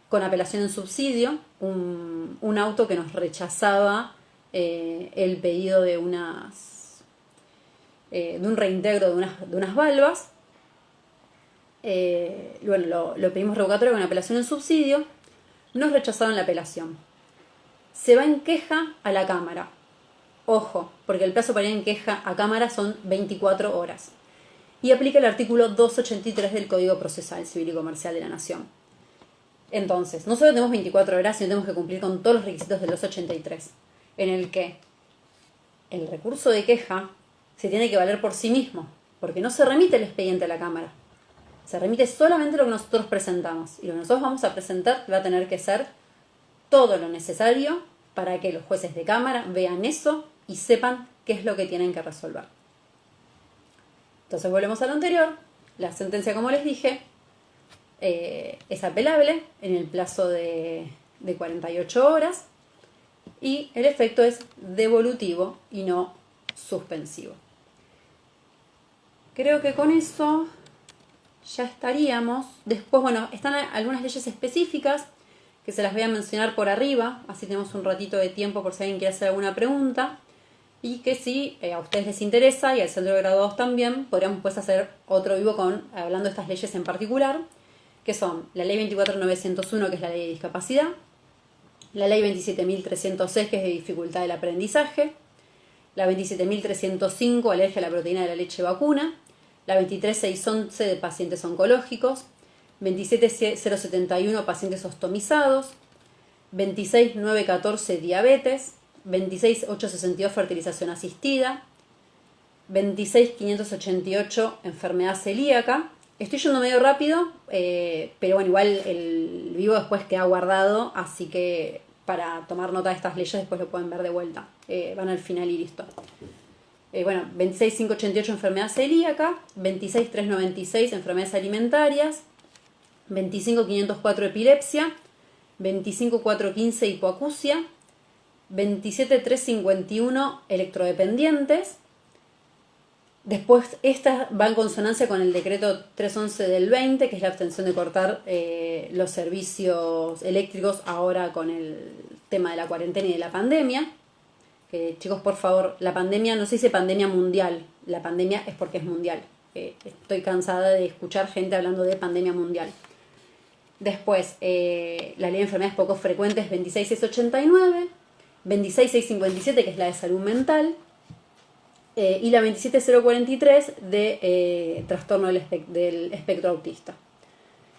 con apelación en subsidio, un auto que nos rechazaba el pedido de unas de un reintegro de unas valvas. Bueno, lo pedimos revocatorio con apelación en subsidio. Nos rechazaron la apelación. Se va en queja a la Cámara. Ojo, porque el plazo para ir en queja a Cámara son 24 horas. Y aplica el artículo 283 del Código Procesal Civil y Comercial de la Nación. Entonces, no solo tenemos 24 horas, sino tenemos que cumplir con todos los requisitos del 283, en el que el recurso de queja se tiene que valer por sí mismo, porque no se remite el expediente a la Cámara. Se remite solamente lo que nosotros presentamos. Y lo que nosotros vamos a presentar va a tener que ser todo lo necesario para que los jueces de Cámara vean eso y sepan qué es lo que tienen que resolver. Entonces volvemos a lo anterior. La sentencia, como les dije, es apelable en el plazo de 48 horas y el efecto es devolutivo y no suspensivo. Creo que con eso ya estaríamos. Después, bueno, están algunas leyes específicas que se las voy a mencionar por arriba, así tenemos un ratito de tiempo por si alguien quiere hacer alguna pregunta. Y que si a ustedes les interesa y al centro de graduados también, podríamos pues hacer otro vivo hablando de estas leyes en particular, que son la ley 24.901, que es la ley de discapacidad, la ley 27.306, que es de dificultad del aprendizaje, la 27.305, alergia a la proteína de la leche vacuna, la 23.611 de pacientes oncológicos, 27.071 pacientes ostomizados, 26.914 diabetes, 26.862 fertilización asistida, 26.588 enfermedad celíaca. Estoy yendo medio rápido, pero bueno, igual el vivo después queda guardado, así que para tomar nota de estas leyes después lo pueden ver de vuelta. Van al final y listo. Bueno, 26.588 enfermedad celíaca, 26.396 enfermedades alimentarias, 25.504 epilepsia, 25.415 hipoacusia, 27.351 electrodependientes. Después, esta va en consonancia con el decreto 311 del 20, que es la abstención de cortar los servicios eléctricos ahora con el tema de la cuarentena y de la pandemia. Que, chicos, por favor, la pandemia no se dice pandemia mundial, la pandemia es porque es mundial. Estoy cansada de escuchar gente hablando de pandemia mundial. Después, la ley de enfermedades poco frecuentes 26.689, 26.657, que es la de salud mental, y la 27.043 de trastorno del espectro autista.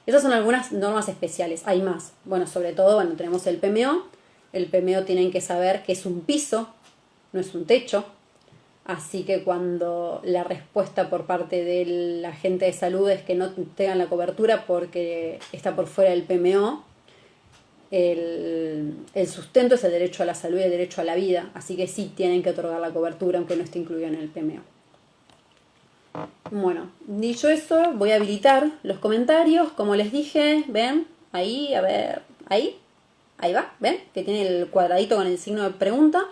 Esas son algunas normas especiales, hay más. Bueno, sobre todo, bueno, tenemos el PMO. El PMO tienen que saber que es un piso, no es un techo. Así que cuando la respuesta por parte del agente de salud es que no tengan la cobertura porque está por fuera del PMO, el sustento es el derecho a la salud y el derecho a la vida. Así que sí tienen que otorgar la cobertura aunque no esté incluido en el PMO. Bueno, dicho eso, voy a habilitar los comentarios. Como les dije, ven, ahí, a ver, ahí va, ven, que tiene el cuadradito con el signo de pregunta.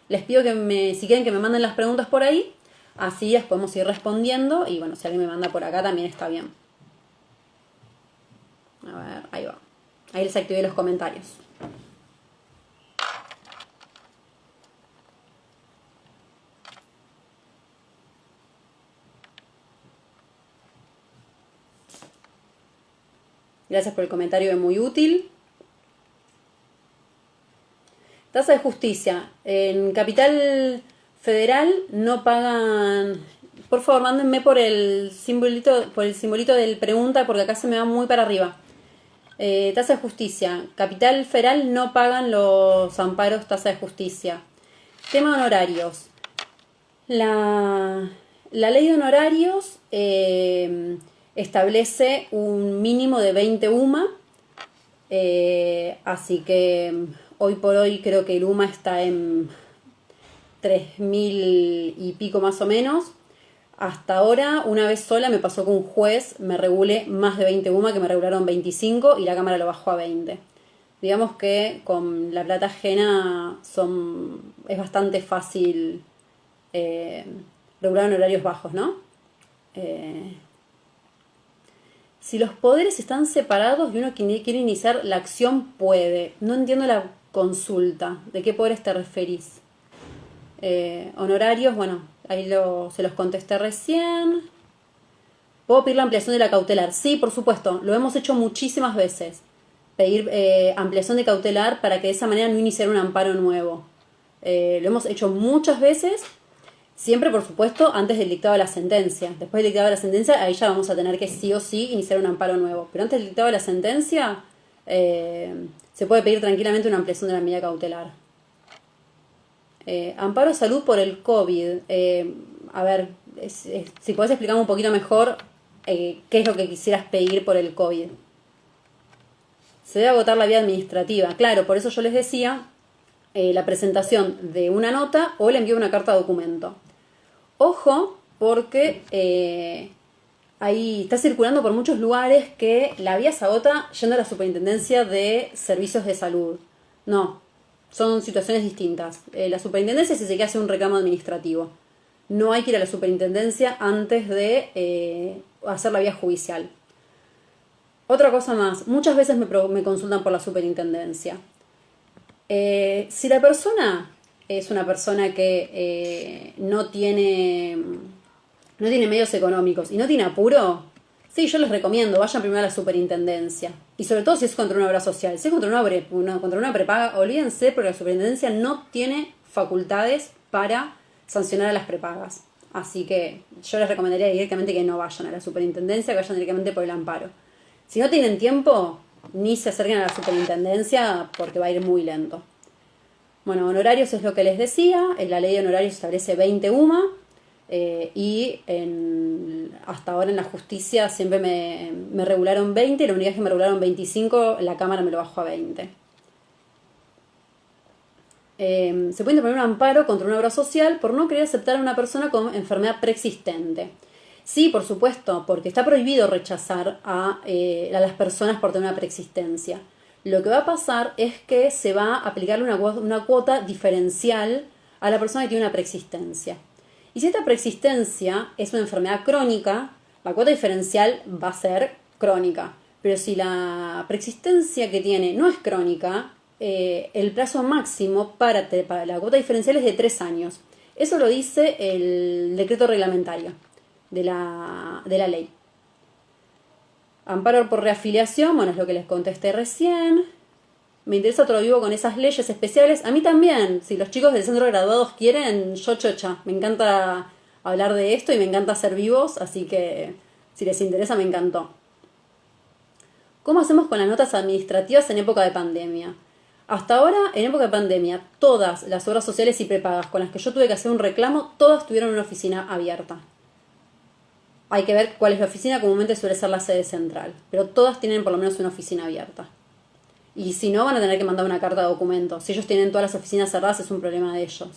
Les pido que si quieren que me manden las preguntas por ahí, así las podemos ir respondiendo. Y bueno, si alguien me manda por acá también está bien. A ver, ahí va. Ahí les activé los comentarios. Gracias por el comentario, es muy útil. Tasa de justicia. En Capital Federal no pagan. Por favor, mándenme por el simbolito del pregunta, porque acá se me va muy para arriba. Tasa de justicia. Capital Federal no pagan los amparos tasa de justicia. Tema honorarios. La ley de honorarios establece un mínimo de 20 UMA. Así que hoy por hoy creo que el UMA está en 3.000 y pico más o menos. Hasta ahora, una vez sola me pasó que un juez me regule más de 20 UMA, que me regularon 25 y la Cámara lo bajó a 20. Digamos que con la plata ajena es bastante fácil regular en horarios bajos, ¿no? Si los poderes están separados y uno quiere iniciar la acción, puede. No entiendo la consulta. ¿De qué poderes te referís? Honorarios, bueno, ahí se los contesté recién. ¿Puedo pedir la ampliación de la cautelar? Sí, por supuesto, lo hemos hecho muchísimas veces. Pedir ampliación de cautelar para que de esa manera no iniciar un amparo nuevo. Lo hemos hecho muchas veces, siempre por supuesto antes del dictado de la sentencia. Después del dictado de la sentencia, ahí ya vamos a tener que sí o sí iniciar un amparo nuevo. Pero antes del dictado de la sentencia, se puede pedir tranquilamente una ampliación de la medida cautelar. Amparo de salud por el COVID. A ver, si podés explicarme un poquito mejor qué es lo que quisieras pedir por el COVID. Se debe agotar la vía administrativa. Claro, por eso yo les decía la presentación de una nota o el envío de una carta de documento. Ojo, porque ahí está circulando por muchos lugares que la vía se agota yendo a la Superintendencia de Servicios de Salud. No, son situaciones distintas. La superintendencia si se quiere hacer un reclamo administrativo. No hay que ir a la superintendencia antes de hacer la vía judicial. Otra cosa más, muchas veces me consultan por la superintendencia. Si la persona es una persona que no tiene medios económicos y no tiene apuro, sí, yo les recomiendo, vayan primero a la superintendencia. Y sobre todo si es contra una obra social. Si es contra una prepaga, olvídense porque la superintendencia no tiene facultades para sancionar a las prepagas. Así que yo les recomendaría directamente que no vayan a la superintendencia, que vayan directamente por el amparo. Si no tienen tiempo, ni se acerquen a la superintendencia porque va a ir muy lento. Bueno, honorarios es lo que les decía. En la ley de honorarios establece 20 UMA. Y hasta ahora en la justicia siempre me regularon 20 y la única vez que me regularon 25, la Cámara me lo bajó a 20. Se puede interponer un amparo contra una obra social por no querer aceptar a una persona con enfermedad preexistente. Sí, por supuesto, porque está prohibido rechazar a las personas por tener una preexistencia. Lo que va a pasar es que se va a aplicar una cuota diferencial a la persona que tiene una preexistencia. Y si esta preexistencia es una enfermedad crónica, la cuota diferencial va a ser crónica. Pero si la preexistencia que tiene no es crónica, el plazo máximo para la cuota diferencial es de 3 años. Eso lo dice el decreto reglamentario de la ley. Amparo por reafiliación, bueno, es lo que les contesté recién. Me interesa otro vivo con esas leyes especiales. A mí también, si los chicos del centro de graduados quieren, yo chocha. Me encanta hablar de esto y me encanta hacer vivos, así que si les interesa me encantó. ¿Cómo hacemos con las notas administrativas en época de pandemia? Hasta ahora, en época de pandemia, todas las obras sociales y prepagas con las que yo tuve que hacer un reclamo, todas tuvieron una oficina abierta. Hay que ver cuál es la oficina, comúnmente suele ser la sede central, pero todas tienen por lo menos una oficina abierta. Y si no, van a tener que mandar una carta de documento. Si ellos tienen todas las oficinas cerradas, es un problema de ellos.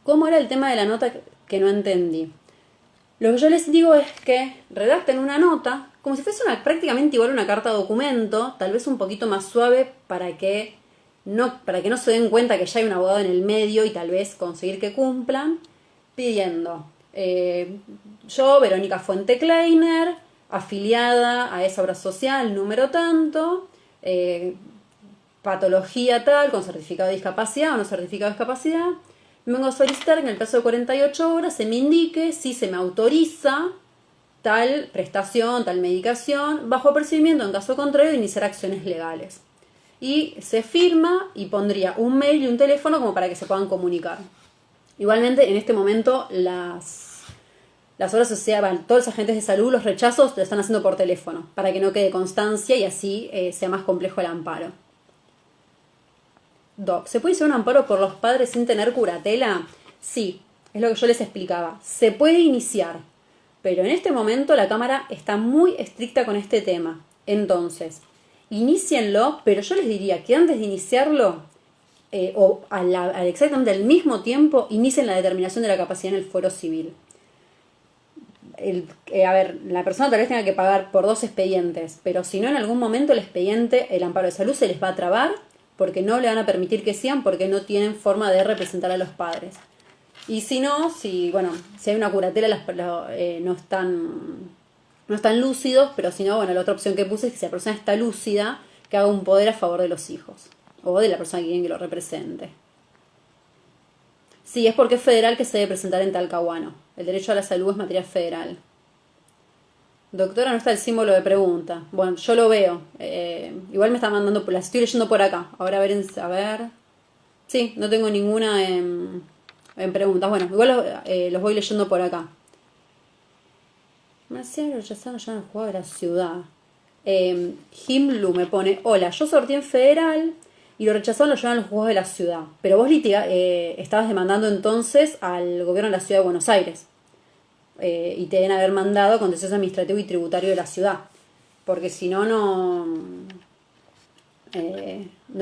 ¿Cómo era el tema de la nota que no entendí? Lo que yo les digo es que redacten una nota, como si fuese prácticamente igual una carta de documento, tal vez un poquito más suave para que no se den cuenta que ya hay un abogado en el medio y tal vez conseguir que cumplan, pidiendo... yo, Verónica Fuente Kleiner, afiliada a esa obra social, número tanto, patología tal, con certificado de discapacidad o no certificado de discapacidad, vengo a solicitar que en el plazo de 48 horas se me indique si se me autoriza tal prestación, tal medicación, bajo apercibimiento, en caso contrario, de iniciar acciones legales. Y se firma y pondría un mail y un teléfono como para que se puedan comunicar. Igualmente, en este momento, las obras sociales, todos los agentes de salud, los rechazos, lo están haciendo por teléfono, para que no quede constancia y así sea más complejo el amparo. Doc, ¿se puede hacer un amparo por los padres sin tener curatela? Sí, es lo que yo les explicaba. Se puede iniciar, pero en este momento la Cámara está muy estricta con este tema. Entonces, inícienlo, pero yo les diría que antes de iniciarlo, exactamente al mismo tiempo, inicien la determinación de la capacidad en el fuero civil. La persona tal vez tenga que pagar por 2 expedientes, pero si no, en algún momento el amparo de salud se les va a trabar porque no le van a permitir que sean, porque no tienen forma de representar a los padres. Y si no, si hay una curatela, no están lúcidos, pero si no, la otra opción que puse es que si la persona está lúcida, que haga un poder a favor de los hijos o de la persona que quieren que lo represente. Sí, es porque es federal que se debe presentar en Talcahuano. El derecho a la salud es materia federal. Doctora, no está el símbolo de pregunta. Bueno, yo lo veo. Igual me está mandando, las estoy leyendo por acá. Ahora a ver. Sí, no tengo ninguna en preguntas. Bueno, igual los voy leyendo por acá. Marcial rechazado ya en el juego de la ciudad. Himlu me pone, hola, yo sorteé en federal y lo rechazaron lo llevaron a los juzgados de la ciudad. Pero vos estabas demandando entonces al gobierno de la ciudad de Buenos Aires. Y te deben haber mandado contencioso administrativo y tributario de la ciudad. Porque si no, no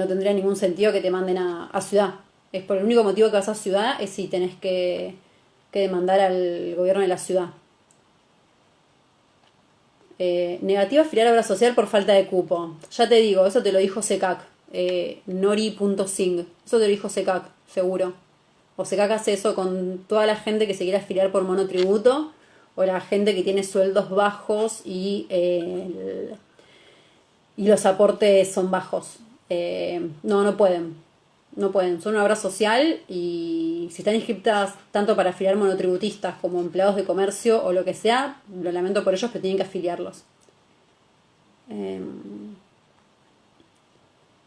tendría ningún sentido que te manden a ciudad. Es por el único motivo que vas a ciudad es si tenés que demandar al gobierno de la ciudad. Negativa a afiliar a obra social por falta de cupo. Ya te digo, eso te lo dijo SECAC. Nori.sing. Eso te lo dijo SECAC, seguro. O SECAC hace eso con toda la gente que se quiere afiliar por monotributo, o la gente que tiene sueldos bajos y los aportes son bajos. No pueden. No pueden. Son una obra social y si están inscritas tanto para afiliar monotributistas como empleados de comercio o lo que sea, lo lamento por ellos, pero tienen que afiliarlos.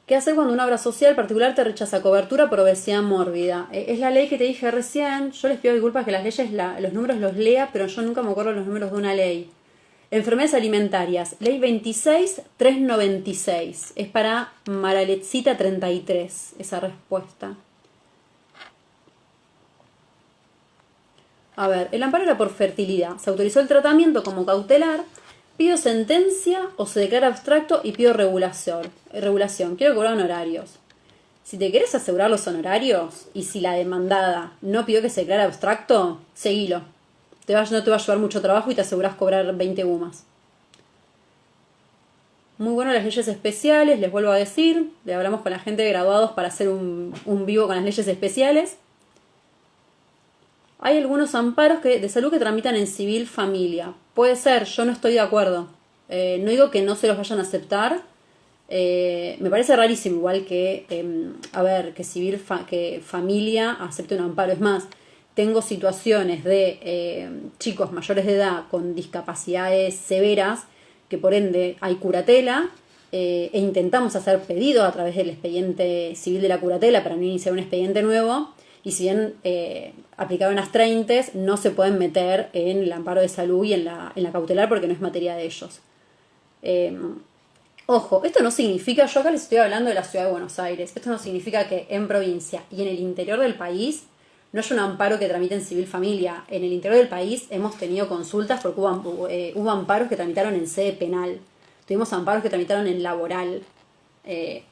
¿Qué hacer cuando una obra social particular te rechaza cobertura por obesidad mórbida? Es la ley que te dije recién. Yo les pido disculpas que las leyes, los números los lea, pero yo nunca me acuerdo los números de una ley. Enfermedades alimentarias. Ley 26.396. Es para Maralexita 33, esa respuesta. A ver, el amparo era por fertilidad. Se autorizó el tratamiento como cautelar. Pido sentencia o se declara abstracto y pido regulación. Quiero cobrar honorarios. Si te querés asegurar los honorarios y si la demandada no pidió que se declare abstracto, seguilo. No te va a llevar mucho trabajo y te asegurás cobrar 20 UMAS. Muy bueno las leyes especiales, les vuelvo a decir. Le hablamos con la gente de graduados para hacer un vivo con las leyes especiales. Hay algunos amparos de salud que tramitan en civil familia. Puede ser, yo no estoy de acuerdo. No digo que no se los vayan a aceptar. Me parece rarísimo igual que, que familia acepte un amparo. Es más, tengo situaciones de chicos mayores de edad con discapacidades severas que por ende hay curatela e intentamos hacer pedido a través del expediente civil de la curatela para no iniciar un expediente nuevo. Y si bien aplicaron las 30, no se pueden meter en el amparo de salud y en la cautelar porque no es materia de ellos. Ojo, esto no significa, yo acá les estoy hablando de la ciudad de Buenos Aires, esto no significa que en provincia y en el interior del país no haya un amparo que tramite en civil familia. En el interior del país hemos tenido consultas porque hubo amparos que tramitaron en sede penal. Tuvimos amparos que tramitaron en laboral.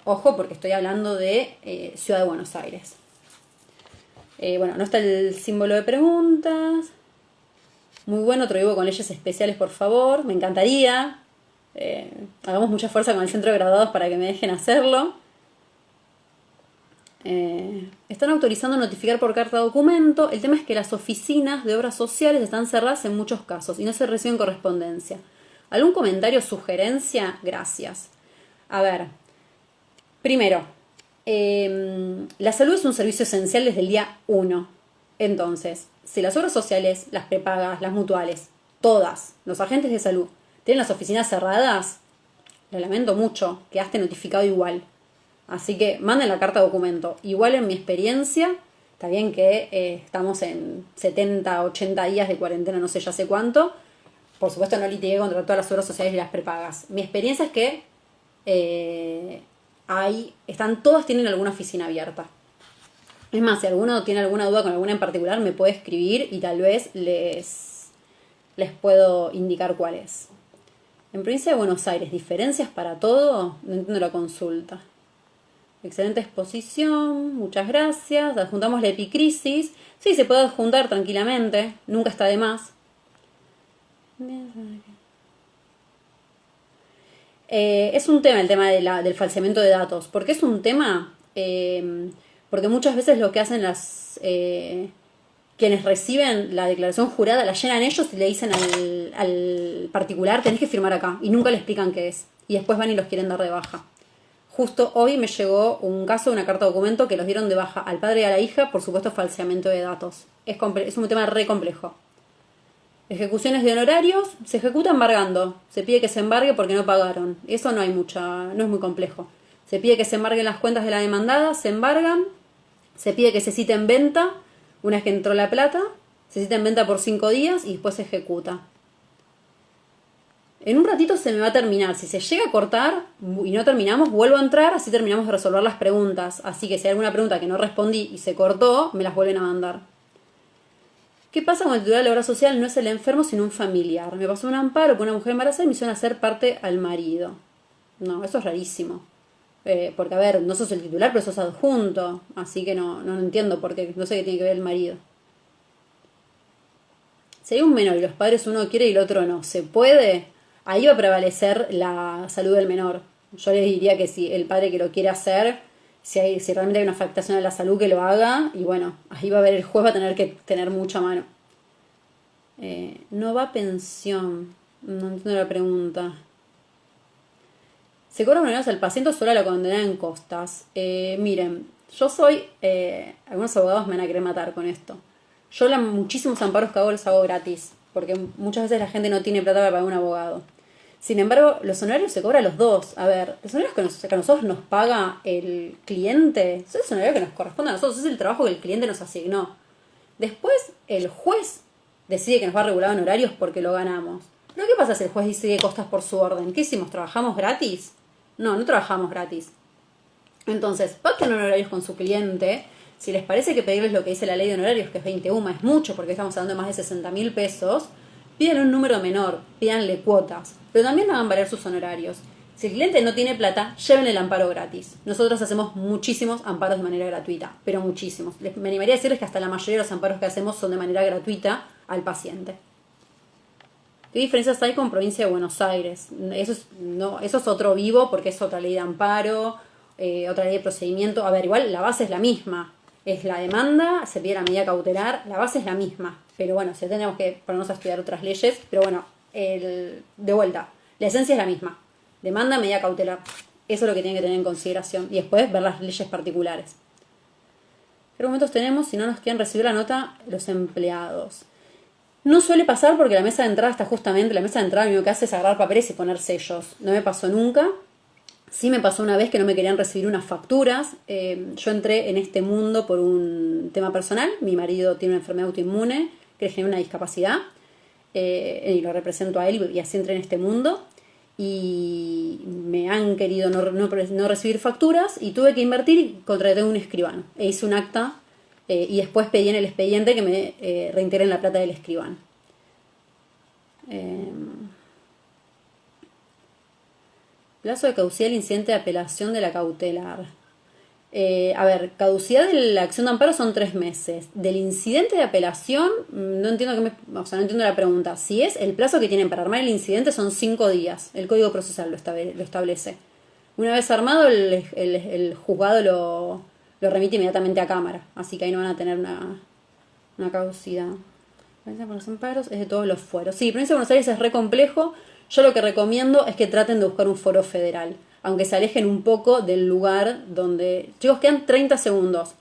Ojo, porque estoy hablando de ciudad de Buenos Aires. Bueno, no está el símbolo de preguntas. Muy bueno, otro vivo con leyes especiales, por favor. Me encantaría. Hagamos mucha fuerza con el centro de graduados para que me dejen hacerlo. Están autorizando notificar por carta documento. El tema es que las oficinas de obras sociales están cerradas en muchos casos y no se reciben correspondencia. ¿Algún comentario o sugerencia? Gracias. A ver, primero, la salud es un servicio esencial desde el día 1. Entonces, si las obras sociales, las prepagas, las mutuales, todas, los agentes de salud, tienen las oficinas cerradas, lo lamento mucho, quedaste notificado igual. Así que manden la carta documento. Igual en mi experiencia, está bien que estamos en 70, 80 días de cuarentena, no sé ya sé cuánto. Por supuesto no litigué contra todas las obras sociales y las prepagas. Mi experiencia es que todas tienen alguna oficina abierta. Es más, si alguno tiene alguna duda con alguna en particular, me puede escribir y tal vez les puedo indicar cuál es. En provincia de Buenos Aires, ¿diferencias para todo? No entiendo la consulta. Excelente exposición, muchas gracias. Adjuntamos la epicrisis. Sí, se puede adjuntar tranquilamente, nunca está de más. Es un tema el tema del falseamiento de datos. ¿Por qué es un tema? Porque muchas veces lo que hacen quienes reciben la declaración jurada, la llenan ellos y le dicen al particular, tenés que firmar acá. Y nunca le explican qué es. Y después van y los quieren dar de baja. Justo hoy me llegó un caso, una carta de documento que los dieron de baja al padre y a la hija por supuesto falseamiento de datos. Es un tema re complejo. Ejecuciones de honorarios, se ejecuta embargando. Se pide que se embargue porque no pagaron. Eso no es muy complejo. Se pide que se embarguen las cuentas de la demandada, se embargan. Se pide que se cite en venta, una vez que entró la plata, se cita en venta por 5 días y después se ejecuta. En un ratito se me va a terminar. Si se llega a cortar y no terminamos, vuelvo a entrar, así terminamos de resolver las preguntas. Así que si hay alguna pregunta que no respondí y se cortó, me las vuelven a mandar. ¿Qué pasa cuando el titular de la obra social no es el enfermo, sino un familiar? Me pasó un amparo por una mujer embarazada y me hicieron hacer parte al marido. No, eso es rarísimo. Porque, a ver, no sos el titular, pero sos adjunto. Así que no entiendo por qué. No sé qué tiene que ver el marido. Si hay un menor y los padres uno quiere y el otro no, ¿se puede? Ahí va a prevalecer la salud del menor. Yo les diría que si el padre que lo quiere hacer, si realmente hay una afectación a la salud, que lo haga. Y bueno, ahí va a haber, el juez va a tener que tener mucha mano. No va a pensión. No entiendo la pregunta. ¿Se cobran honorarios al paciente o solo a la condenada en costas? Miren, yo soy... algunos abogados me van a querer matar con esto. Yo muchísimos amparos que hago los hago gratis, porque muchas veces la gente no tiene plata para pagar un abogado. Sin embargo, los honorarios se cobran a los dos. A ver, los honorarios que a nosotros nos paga el cliente, son los honorarios que nos corresponden a nosotros, es el trabajo que el cliente nos asignó. Después, el juez decide que nos va a regular honorarios porque lo ganamos. ¿Pero qué pasa si el juez decide costas por su orden? ¿Qué hicimos? ¿Trabajamos gratis? No trabajamos gratis. Entonces, pacten honorarios con su cliente. Si les parece que pedirles lo que dice la ley de honorarios, que es 20 UMA, es mucho porque estamos hablando de más de 60.000 pesos, pídanle un número menor, pídanle cuotas, pero también hagan valer sus honorarios. Si el cliente no tiene plata, lleven el amparo gratis. Nosotros hacemos muchísimos amparos de manera gratuita, pero muchísimos. Me animaría a decirles que hasta la mayoría de los amparos que hacemos son de manera gratuita al paciente. ¿Qué diferencias hay con provincia de Buenos Aires? Eso es otro vivo porque es otra ley de amparo, otra ley de procedimiento. A ver, igual la base es la misma. Es la demanda, se pide la medida cautelar, la base es la misma. Pero bueno, si tenemos que ponernos a estudiar otras leyes, pero bueno, de vuelta, la esencia es la misma. Demanda, medida cautelar. Eso es lo que tienen que tener en consideración. Y después ver las leyes particulares. ¿Qué argumentos tenemos si no nos quieren recibir la nota los empleados? No suele pasar porque la mesa de entrada está justamente, la mesa de entrada lo único que hace es agarrar papeles y poner sellos. No me pasó nunca. Sí me pasó una vez que no me querían recibir unas facturas. Yo entré en este mundo por un tema personal. Mi marido tiene una enfermedad autoinmune que le genera una discapacidad. Y lo represento a él y así entré en este mundo. Y me han querido no recibir facturas y tuve que invertir y contraté un escribano. E hice un acta y después pedí en el expediente que me reintegren la plata del escribano. Plazo de caducidad del incidente de apelación de la cautelar. A ver, caducidad de la acción de amparo son 3 meses. Del incidente de apelación, no entiendo no entiendo la pregunta. Si es el plazo que tienen para armar el incidente son 5 días. El Código Procesal lo establece. Una vez armado, el juzgado lo remite inmediatamente a cámara. Así que ahí no van a tener una caducidad. Provincia de los amparos es de todos los fueros. Sí, Provincia de Buenos Aires es re complejo. Yo lo que recomiendo es que traten de buscar un foro federal, aunque se alejen un poco del lugar donde... Chicos, quedan 30 segundos.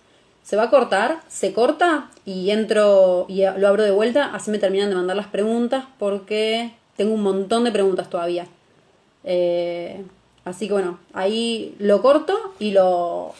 Se va a cortar, se corta y entro y lo abro de vuelta, así me terminan de mandar las preguntas porque tengo un montón de preguntas todavía. Así que bueno, ahí lo corto y lo